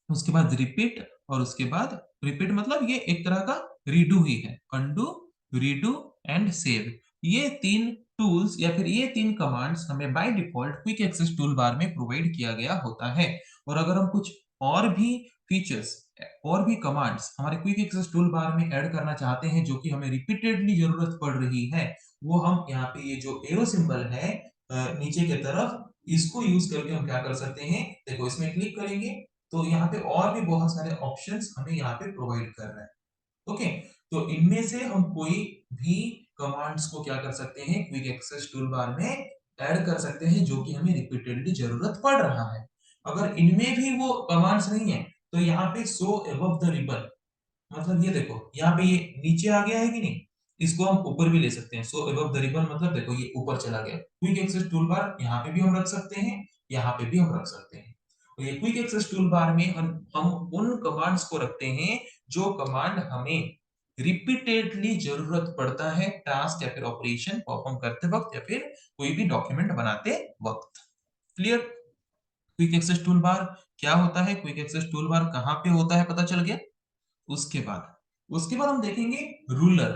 उसके बाद रिपीट, और उसके बाद रिपीट मतलब ये एक तरह का रीडू ही है। अंडू, रीडू एंड सेव, ये 3 टूल्स या फिर ये 3 कमांड्स हमें by default quick access tool bar में प्रोवाइड किया गया होता है। और अगर हम कुछ और भी फीचर्स और भी कमांड्स हमारे क्विक एक्सेस टूल बार में ऐड करना चाहते हैं जो कि हमें रिपीटेडली जरूरत पड़ रही है, वो हम यहाँ पे ये जो एरो सिंबल है नीचे की तरफ, इसको यूज करके हम क्या कर सकते हैं, देखो इसमें क्लिक करेंगे तो यहाँ पे और भी बहुत सारे ऑप्शंस हमें यहाँ पे प्रोवाइड कर रहा है। ओके, तो इनमें से हम कोई भी कमांड्स को क्या कर सकते हैं, क्विक एक्सेस टूल बार में ऐड कर सकते हैं जो कि हमें रिपीटेडली जरूरत पड़ रहा है। अगर इनमें भी वो कमांड्स नहीं है तो यहाँ पे शो अबव द रिबन, मतलब ये देखो यहाँ पे ये नीचे आ गया है कि नहीं, इसको हम ऊपर भी ले सकते हैं। सो अबव द रिबन मतलब देखो ये ऊपर चला गया। क्विक एक्सेस टूल बार यहाँ पे भी हम रख सकते हैं, यहाँ पे भी हम रख सकते हैं। और ये क्विक एक्सेस टूल बार में हम उन कमांड्स को रखते हैं जो कमांड हमें रिपीटेडली जरूरत पड़ता है टास्क या फिर ऑपरेशन परफॉर्म करते वक्त या फिर कोई भी डॉक्यूमेंट बनाते वक्त। Clear? Quick access tool bar क्या होता है, क्विक एक्सेस टूल बार कहाँ पे होता है, पता चल गया। उसके बाद हम देखेंगे रूलर।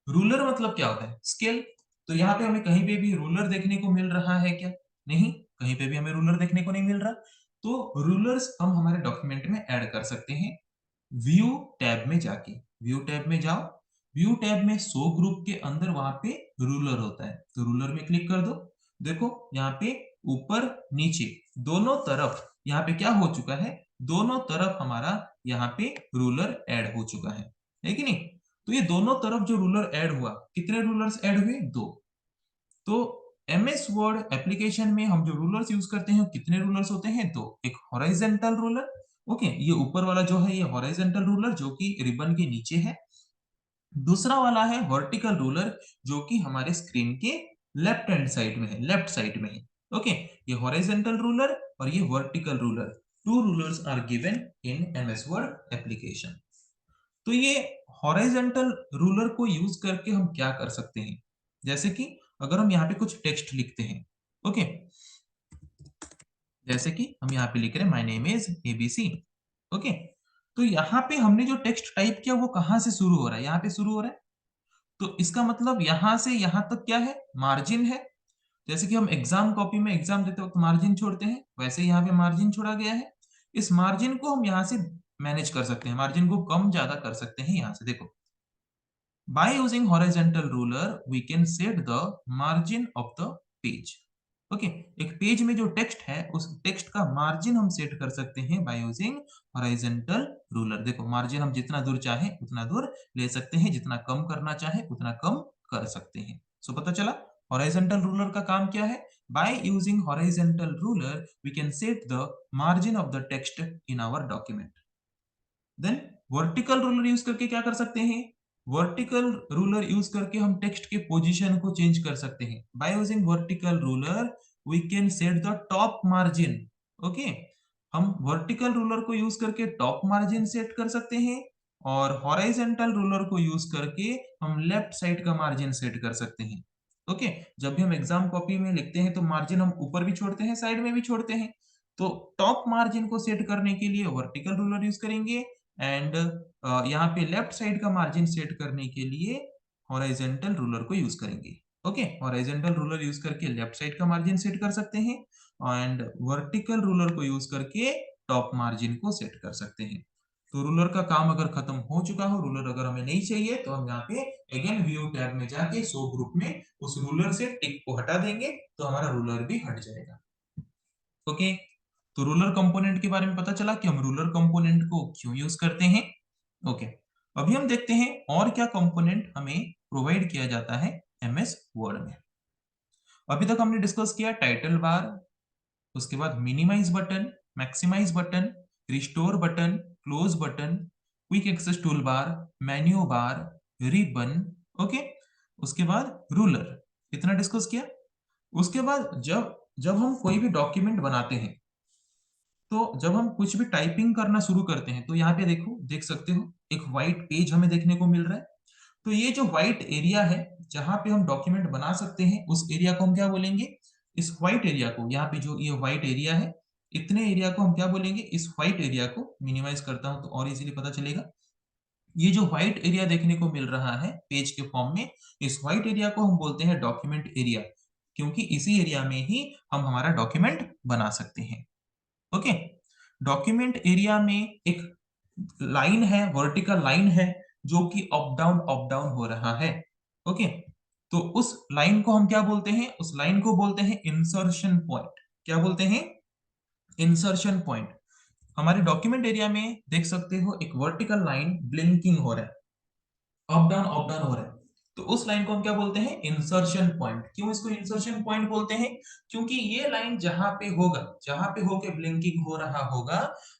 रूलर मतलब क्या होता है, स्केल। तो यहाँ पे हमें कहीं पे भी रूलर देखने को मिल रहा है क्या? नहीं, कहीं पे भी हमें रूलर देखने को नहीं मिल रहा। तो रूलर्स हम हमारे डॉक्यूमेंट में ऐड कर सकते हैं व्यू टैब में जाके। व्यू टैब में जाओ, व्यू टैब में शो ग्रुप के अंदर वहां पे रूलर होता है, तो रूलर में क्लिक कर दो। देखो यहाँ पे ऊपर नीचे दोनों तरफ यहाँ पे क्या हो चुका है, दोनों तरफ हमारा यहाँ पे रूलर ऐड हो चुका है कि नहीं? तो ये दोनों तरफ जो रूलर ऐड हुआ, कितने रूलर्स ऐड हुए, 2। तो एमएस वर्ड एप्लीकेशन में हम जो रूलर्स यूज करते हैं कितने रूलर्स होते हैं, 2। एक हॉरिजॉन्टल रूलर, ओके, ये ऊपर वाला जो है ये हॉरिजॉन्टल रूलर जो कि रिबन के नीचे है। दूसरा वाला है वर्टिकल रूलर जो कि हमारे स्क्रीन के लेफ्ट हैंड साइड में है, लेफ्ट साइड में है। ओके, ये हॉरिजॉन्टल रूलर और ये vertical ruler, two rulers are given in MS Word application. तो ये हॉरिजॉन्टल रूलर को यूज करके हम क्या कर सकते हैं, जैसे कि अगर हम यहाँ पे कुछ टेक्स्ट लिखते हैं, ओके, जैसे कि हम यहाँ पे लिख रहे हैं my name is ABC. Okay, तो यहाँ पे हमने जो टेक्स्ट टाइप किया वो कहाँ से शुरू हो रहा है, यहाँ पे शुरू हो रहा है। तो इसका मतलब यहाँ से यहाँ तक क्या है, मार्जिन है। जैसे कि हम एग्जाम कॉपी में एग्जाम देते वक्त मार्जिन छोड़ते हैं, वैसे यहाँ पे मार्जिन छोड़ा गया है। इस मार्जिन को हम यहाँ से मैनेज कर सकते हैं, मार्जिन को कम ज्यादा कर सकते हैं यहाँ से। देखो, by using horizontal ruler we can set the margin of the page। Okay, एक पेज में जो टेक्स्ट है उस टेक्स्ट का मार्जिन हम सेट कर सकते हैं बाय यूजिंग हॉरिजॉन्टल रूलर। देखो, मार्जिन हम जितना दूर चाहे उतना दूर ले सकते हैं, जितना कम करना चाहे उतना कम कर सकते हैं। सो पता चला हॉरिजॉन्टल रूलर का काम क्या है। By using horizontal ruler we can set the margin of the text in our document. Then vertical ruler use करके क्या कर सकते हैं, वर्टिकल रूलर यूज करके हम टेक्स्ट के पोजीशन को चेंज कर सकते हैं। By using vertical ruler we can set the top margin. Okay, हम वर्टिकल रूलर को यूज करके टॉप मार्जिन सेट कर सकते हैं और हॉरिजॉन्टल रूलर को यूज करके हम लेफ्ट साइड का मार्जिन सेट कर सकते हैं। ओके, जब भी हम एग्जाम कॉपी में लिखते हैं तो मार्जिन हम ऊपर भी छोड़ते हैं, साइड में भी छोड़ते हैं। तो टॉप मार्जिन को सेट करने के लिए वर्टिकल रूलर यूज करेंगे एंड यहाँ पे लेफ्ट साइड का मार्जिन सेट करने के लिए हॉरिजॉन्टल रूलर को यूज करेंगे। ओके, हॉरिजॉन्टल रूलर यूज करके लेफ्ट साइड का मार्जिन सेट कर सकते हैं एंड वर्टिकल रूलर को यूज करके टॉप मार्जिन को सेट कर सकते हैं। तो रूलर का काम अगर खत्म हो चुका हो, रूलर अगर हमें नहीं चाहिए तो हम यहाँ पे अगेन व्यू टैब में जाके शो ग्रुप में उस रूलर से टिक को हटा देंगे तो हमारा रूलर भी हट जाएगा। ओके, तो रूलर कंपोनेंट के बारे में पता चला कि हम रूलर कंपोनेंट को क्यों यूज करते हैं। ओके, अभी हम देखते हैं और क्या कंपोनेंट हमें प्रोवाइड किया जाता है एमएस वर्ड में। अभी तक हमने डिस्कस किया टाइटल बार, उसके बाद minimise button, maximise button, restore button, close button, quick access tool bar, menu bar, ribbon. Okay, उसके बाद रूलर। इतना डिस्कस किया। उसके बाद जब जब हम कोई भी डॉक्यूमेंट बनाते हैं, तो जब हम कुछ भी टाइपिंग करना शुरू करते हैं, तो यहाँ पे देखो, देख सकते हो एक व्हाइट पेज हमें देखने को मिल रहा है। तो ये जो व्हाइट एरिया है जहां पे हम डॉक्यूमेंट बना सकते हैं, उस एरिया को हम क्या बोलेंगे? इस व्हाइट एरिया को, यहाँ पे जो ये व्हाइट एरिया है, इतने एरिया को हम क्या बोलेंगे? इस व्हाइट एरिया को मिनिमाइज करता हूं तो और इजीली पता चलेगा। ये जो व्हाइट एरिया देखने को मिल रहा है पेज के फॉर्म में, इस व्हाइट एरिया को हम बोलते हैं डॉक्यूमेंट एरिया, क्योंकि इसी एरिया में ही हम हमारा डॉक्यूमेंट बना सकते हैं। ओके, डॉक्यूमेंट एरिया में एक लाइन है, वर्टिकल लाइन है, जो कि अप डाउन हो रहा है। ओके, तो उस लाइन को हम क्या बोलते हैं? उस लाइन को बोलते हैं इंसर्शन पॉइंट। क्या बोलते हैं? Insertion point. हमारे डॉक्यूमेंट एरिया में देख सकते हो एक वर्टिकल लाइन ब्लिंकिंग हो रहा है, अप डाउन हो रहा है। तो उस लाइन को हम क्या बोलते हैं? Insertion point. क्यों इसको इंसर्शन पॉइंट बोलते हैं? क्योंकि ये लाइन जहां पे होगा, जहां पे होके ब्लिंकिंग हो रहा होगा,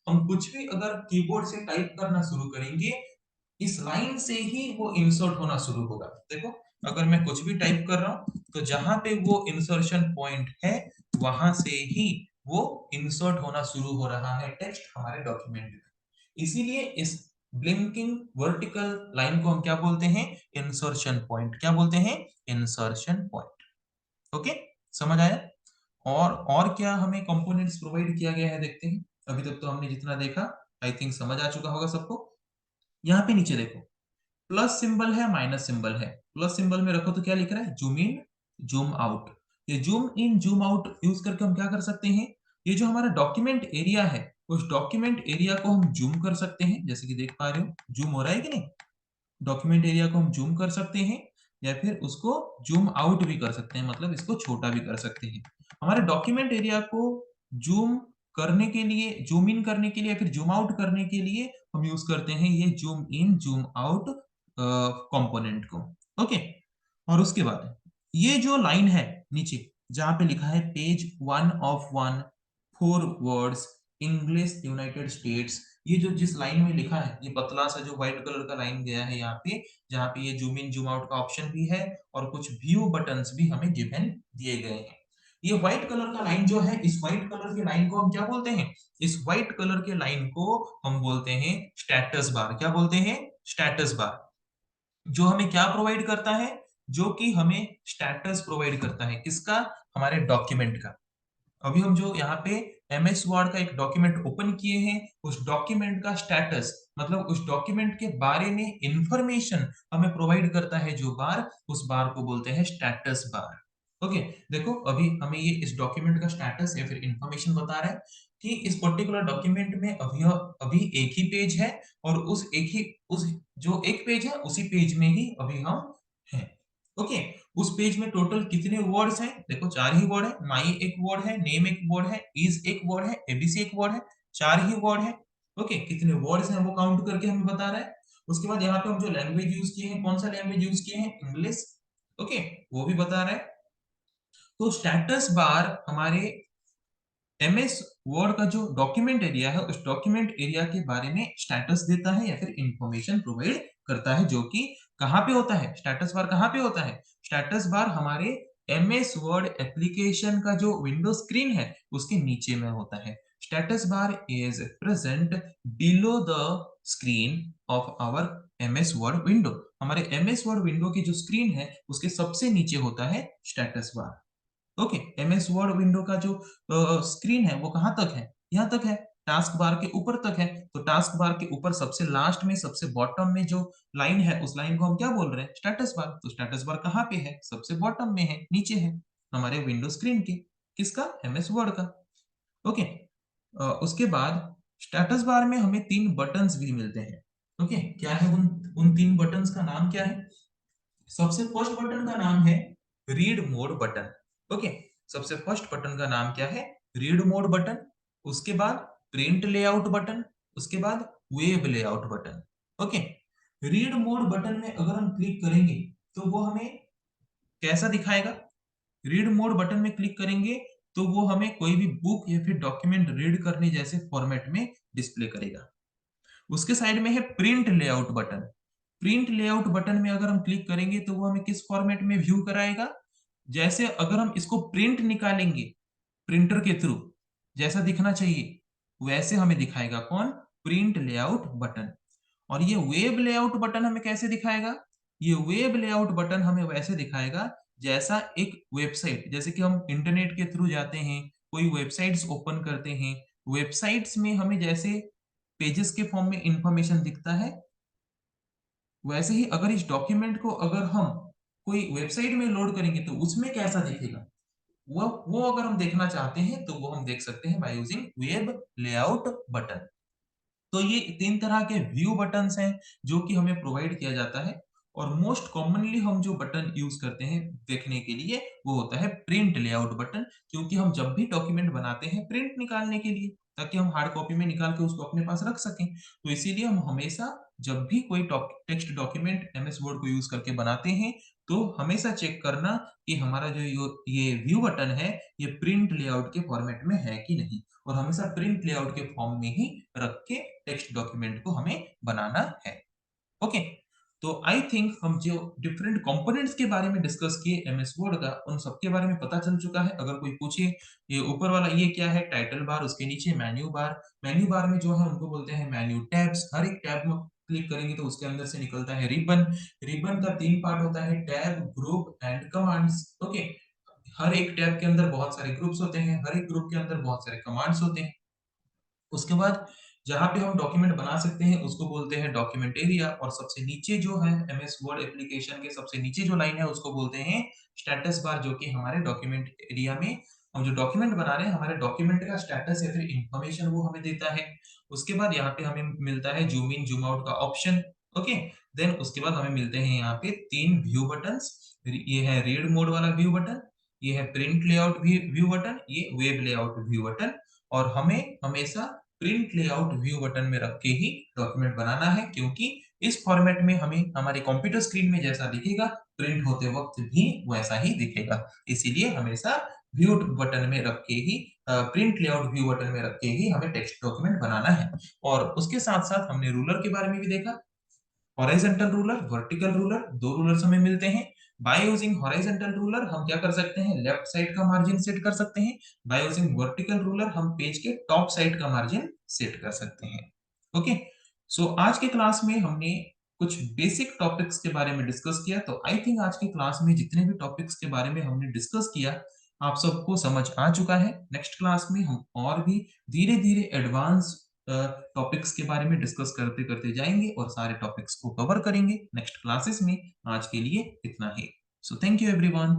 हम कुछ भी अगर कीबोर्ड से टाइप करना शुरू करेंगे, इस लाइन से ही वो इंसर्ट होना शुरू होगा। देखो, अगर मैं कुछ भी टाइप कर रहा हूं, तो जहां पे वो इंसर्शन पॉइंट है, वहां से ही वो इंसर्ट होना शुरू हो रहा है टेक्स्ट हमारे डॉक्यूमेंट में। इसीलिए इस ब्लिंकिंग वर्टिकल लाइन को हम क्या बोलते हैं? Insertion point. क्या बोलते हैं? Insertion point. ओके, समझ आया? और क्या हमें कंपोनेंट्स प्रोवाइड किया गया है, देखते हैं। अभी तक तो हमने जितना देखा, आई थिंक समझ आ चुका होगा सबको। यहाँ पे नीचे देखो, प्लस सिंबल है, माइनस सिंबल है। प्लस सिंबल में रखो तो क्या लिख रहा है? Zoom in, zoom out. ये zoom in zoom out use करके हम क्या कर सकते हैं? ये जो हमारा डॉक्यूमेंट एरिया है, उस डॉक्यूमेंट एरिया को हम जूम कर सकते हैं, जैसे कि देख पा रहे हो जूम हो रहा है कि नहीं। डॉक्यूमेंट एरिया को हम जूम कर सकते हैं, या फिर उसको जूम आउट भी कर सकते हैं, मतलब इसको छोटा भी कर सकते हैं। हमारे डॉक्यूमेंट एरिया को जूम करने के लिए, जूम इन करने के लिए या फिर जूम आउट करने के लिए हम यूज करते हैं ये zoom in zoom out component को। ओके, और उसके बाद ये जो लाइन है नीचे, जहां पे लिखा है page 1 of 1 4 words English United states, ये जो जिस लाइन में लिखा है, ये पतला सा जो व्हाइट कलर का लाइन गया है यहाँ पे, जहाँ पे ये जूम इन जूम आउट का ऑप्शन भी है और कुछ व्यू बटन्स भी हमें गिवन दिए गए हैं। ये व्हाइट कलर का लाइन जो है, इस व्हाइट कलर के लाइन को हम क्या बोलते हैं? इस व्हाइट कलर के लाइन को हम बोलते हैं स्टेटस बार। क्या बोलते हैं? Status bar. जो हमें क्या प्रोवाइड करता है? जो कि हमें स्टेटस प्रोवाइड करता है। किसका? हमारे डॉक्यूमेंट का। अभी हम जो यहाँ पे एमएस वर्ड का एक डॉक्यूमेंट ओपन किए हैं, उस डॉक्यूमेंट का स्टेटस, मतलब उस डॉक्यूमेंट के बारे में इंफॉर्मेशन हमें प्रोवाइड करता है जो बार, उस बार को बोलते हैं स्टेटस बार। ओके, देखो अभी हमें ये इस डॉक्यूमेंट का स्टेटस या फिर इंफॉर्मेशन बता रहा है कि इस पर्टिकुलर डॉक्यूमेंट में अभी एक ही पेज है, और उस जो एक पेज है, उसी पेज में ही अभी हम हैं। ओके, उस पेज में टोटल कितने वर्ड्स हैं? देखो, 4 ही वर्ड है। माई एक वर्ड है, नेम एक वर्ड है, इज एक वर्ड है, एबीसी एक वर्ड है। 4 ही वर्ड है। ओके, कितने वर्ड्स हैं वो काउंट करके हमें बता रहा है। उसके बाद यहाँ पे हम जो लैंग्वेज यूज किए हैं, कौन सा लैंग्वेज यूज किए हैं? इंग्लिश। ओके, वो भी बता रहा है। तो स्टेटस बार हमारे एमएस वर्ड का जो डॉक्यूमेंट एरिया है, उस डॉक्यूमेंट एरिया के बारे में स्टेटस देता है या फिर इंफॉर्मेशन प्रोवाइड करता है, जो कि कहाँ पे होता है? स्टेटस बार कहाँ पे होता है? स्टेटस बार हमारे एमएस वर्ड एप्लीकेशन का जो विंडो स्क्रीन है, उसके नीचे में होता है। Status bar is present below the screen of our MS Word window. हमारे एमएस वर्ड विंडो की जो स्क्रीन है, उसके सबसे नीचे होता है status bar. Okay, MS Word window का जो स्क्रीन है वो कहां तक है? यहाँ तक है। टास्क बार के ऊपर तक है। तो टास्क बार के ऊपर सबसे लास्ट में, सबसे बॉटम में जो लाइन है, उस लाइन को हम क्या बोल रहे हैं? Status bar. तो स्टेटस बार कहाँ पे है? सबसे बॉटम में है, नीचे है, हमारे विंडो स्क्रीन के। किसका? एमएस वर्ड का। ओके, उसके बाद स्टेटस बार में हमें 3 बटन्स भी मिलते हैं। ओके, क्या है उन 3 बटन्स का नाम क्या है? सबसे फर्स्ट बटन का नाम है रीड मोड बटन। ओके, सबसे फर्स्ट बटन का नाम क्या है? Read mode button. उसके बाद प्रिंट लेआउट बटन। उसके बाद web layout button. Okay, read mode button में अगर हम क्लिक करेंगे, तो वो हमें कैसा दिखाएगा? रीड मोड बटन में क्लिक करेंगे तो वो हमें कोई भी बुक या फिर डॉक्यूमेंट रीड करने जैसे फॉर्मेट में डिस्प्ले करेगा। उसके साइड में है print layout button. Print layout button में अगर हम क्लिक करेंगे तो वो हमें किस फॉर्मेट में व्यू कराएगा? जैसे अगर हम इसको प्रिंट निकालेंगे प्रिंटर के थ्रू, जैसा दिखना चाहिए वैसे हमें दिखाएगा कौन? Print layout button. और ये वेब लेआउट बटन हमें कैसे दिखाएगा? ये वेब लेआउट बटन हमें वैसे दिखाएगा जैसा एक वेबसाइट, जैसे कि हम इंटरनेट के थ्रू जाते हैं, कोई वेबसाइट्स ओपन करते हैं, वेबसाइट्स में हमें जैसे पेजेस के फॉर्म में इंफॉर्मेशन दिखता है, वैसे ही अगर इस डॉक्यूमेंट को अगर हम कोई वेबसाइट में लोड करेंगे तो उसमें कैसा दिखेगा, वो अगर हम देखना चाहते हैं तो वो हम देख सकते हैं by using web layout button. तो ये 3 तरह के व्यू बटन्स हैं जो कि हमें प्रोवाइड किया जाता है, और मोस्ट कॉमनली हम जो बटन यूज़ करते हैं देखने के लिए वो होता है प्रिंट लेआउट बटन, क्योंकि हम जब भी डॉक्यूमेंट बनाते हैं प्रिंट निकालने के लिए, ताकि हम हार्ड कॉपी में निकाल के उसको अपने पास रख सकें। तो इसीलिए हम हमेशा जब भी कोई टेक्स्ट डॉक्यूमेंट एमएस वर्ड को यूज़ करके बनाते हैं, तो हमेशा चेक करना कि हमारा जो ये व्यू बटन है, ये प्रिंट लेआउट के फॉर्मेट में है कि नहीं, और हमेशा प्रिंट लेआउट के फॉर्म में ही रख के टेक्स्ट डॉक्यूमेंट को हमें बनाना है। ओके, तो आई थिंक हम जो डिफरेंट कंपोनेंट्स के बारे में डिस्कस किए एमएस वर्ड का, उन सबके बारे में पता चल चुका है। अगर कोई पूछे ये ऊपर वाला ये क्या है, टाइटल बार, उसके नीचे मेन्यू बार। मेन्यू बार में जो है उनको बोलते हैं मेन्यू टैब्स। हर एक टैब में क्लिक करेंगे तो उसके अंदर से निकलता है रिबन। रिबन का 3 पार्ट होता है, tab, group and commands. Okay, हर एक टैब के अंदर बहुत सारे ग्रुप्स होते हैं, हर एक ग्रुप के अंदर बहुत सारे कमांड्स होते हैं। उसके बाद जहाँ पे हम डॉक्यूमेंट बना सकते हैं उसको बोलते हैं डॉक्यूमेंट एरिया, और सबसे नीचे जो है एमएस वर्ड एप्लीकेशन के सबसे नीचे जो लाइन है उसको बोलते हैं स्टेटस बार, जो कि हमारे डॉक्यूमेंट एरिया में हम जो डॉक्यूमेंट बना रहे हैं हमारे डॉक्यूमेंट का स्टेटस या फिर इंफॉर्मेशन वो हमें देता है। उसके बाद यहाँ पे हमें मिलता है जूम इन जूम आउट का ऑप्शन। ओके, देन उसके बाद हमें मिलते हैं यहाँ पे 3 व्यू बटन्स। ये है रीड मोड वाला व्यू बटन, ये है प्रिंट लेआउट व्यू बटन, ये वेब लेआउट व्यू बटन। और हमें हमेशा प्रिंट लेआउट व्यू बटन में रख के ही डॉक्यूमेंट बनाना है, क्योंकि इस फॉर्मेट में हमें हमारे कंप्यूटर स्क्रीन में जैसा दिखेगा प्रिंट होते वक्त भी वैसा ही दिखेगा। इसीलिए हमेशा व्यू बटन में रख के ही प्रिंट लेआउट व्यू बटन में रख के ही हमें टेक्स्ट डॉक्यूमेंट बनाना है। और उसके साथ-साथ हमने रूलर के बारे में भी देखा। Horizontal ruler, vertical ruler, 2 rulers हमें मिलते हैं। बाय यूजिंग हॉरिजॉन्टल रूलर हम क्या कर सकते हैं, लेफ्ट साइड का मार्जिन सेट कर सकते हैं। बाय यूजिंग वर्टिकल रूलर हम पेज के टॉप साइड का मार्जिन सेट कर सकते हैं। ओके, सो आज के क्लास में हमने कुछ बेसिक टॉपिक्स के बारे में डिस्कस किया। तो आई थिंक आज की क्लास में जितने भी टॉपिक्स के बारे में हमने डिस्कस किया आप सबको समझ आ चुका है। नेक्स्ट क्लास में हम और भी धीरे-धीरे एडवांस टॉपिक्स के बारे में डिस्कस करते-करते जाएँगे और सारे टॉपिक्स को कवर करेंगे नेक्स्ट क्लासेस में। आज के लिए इतना ही। So thank you everyone.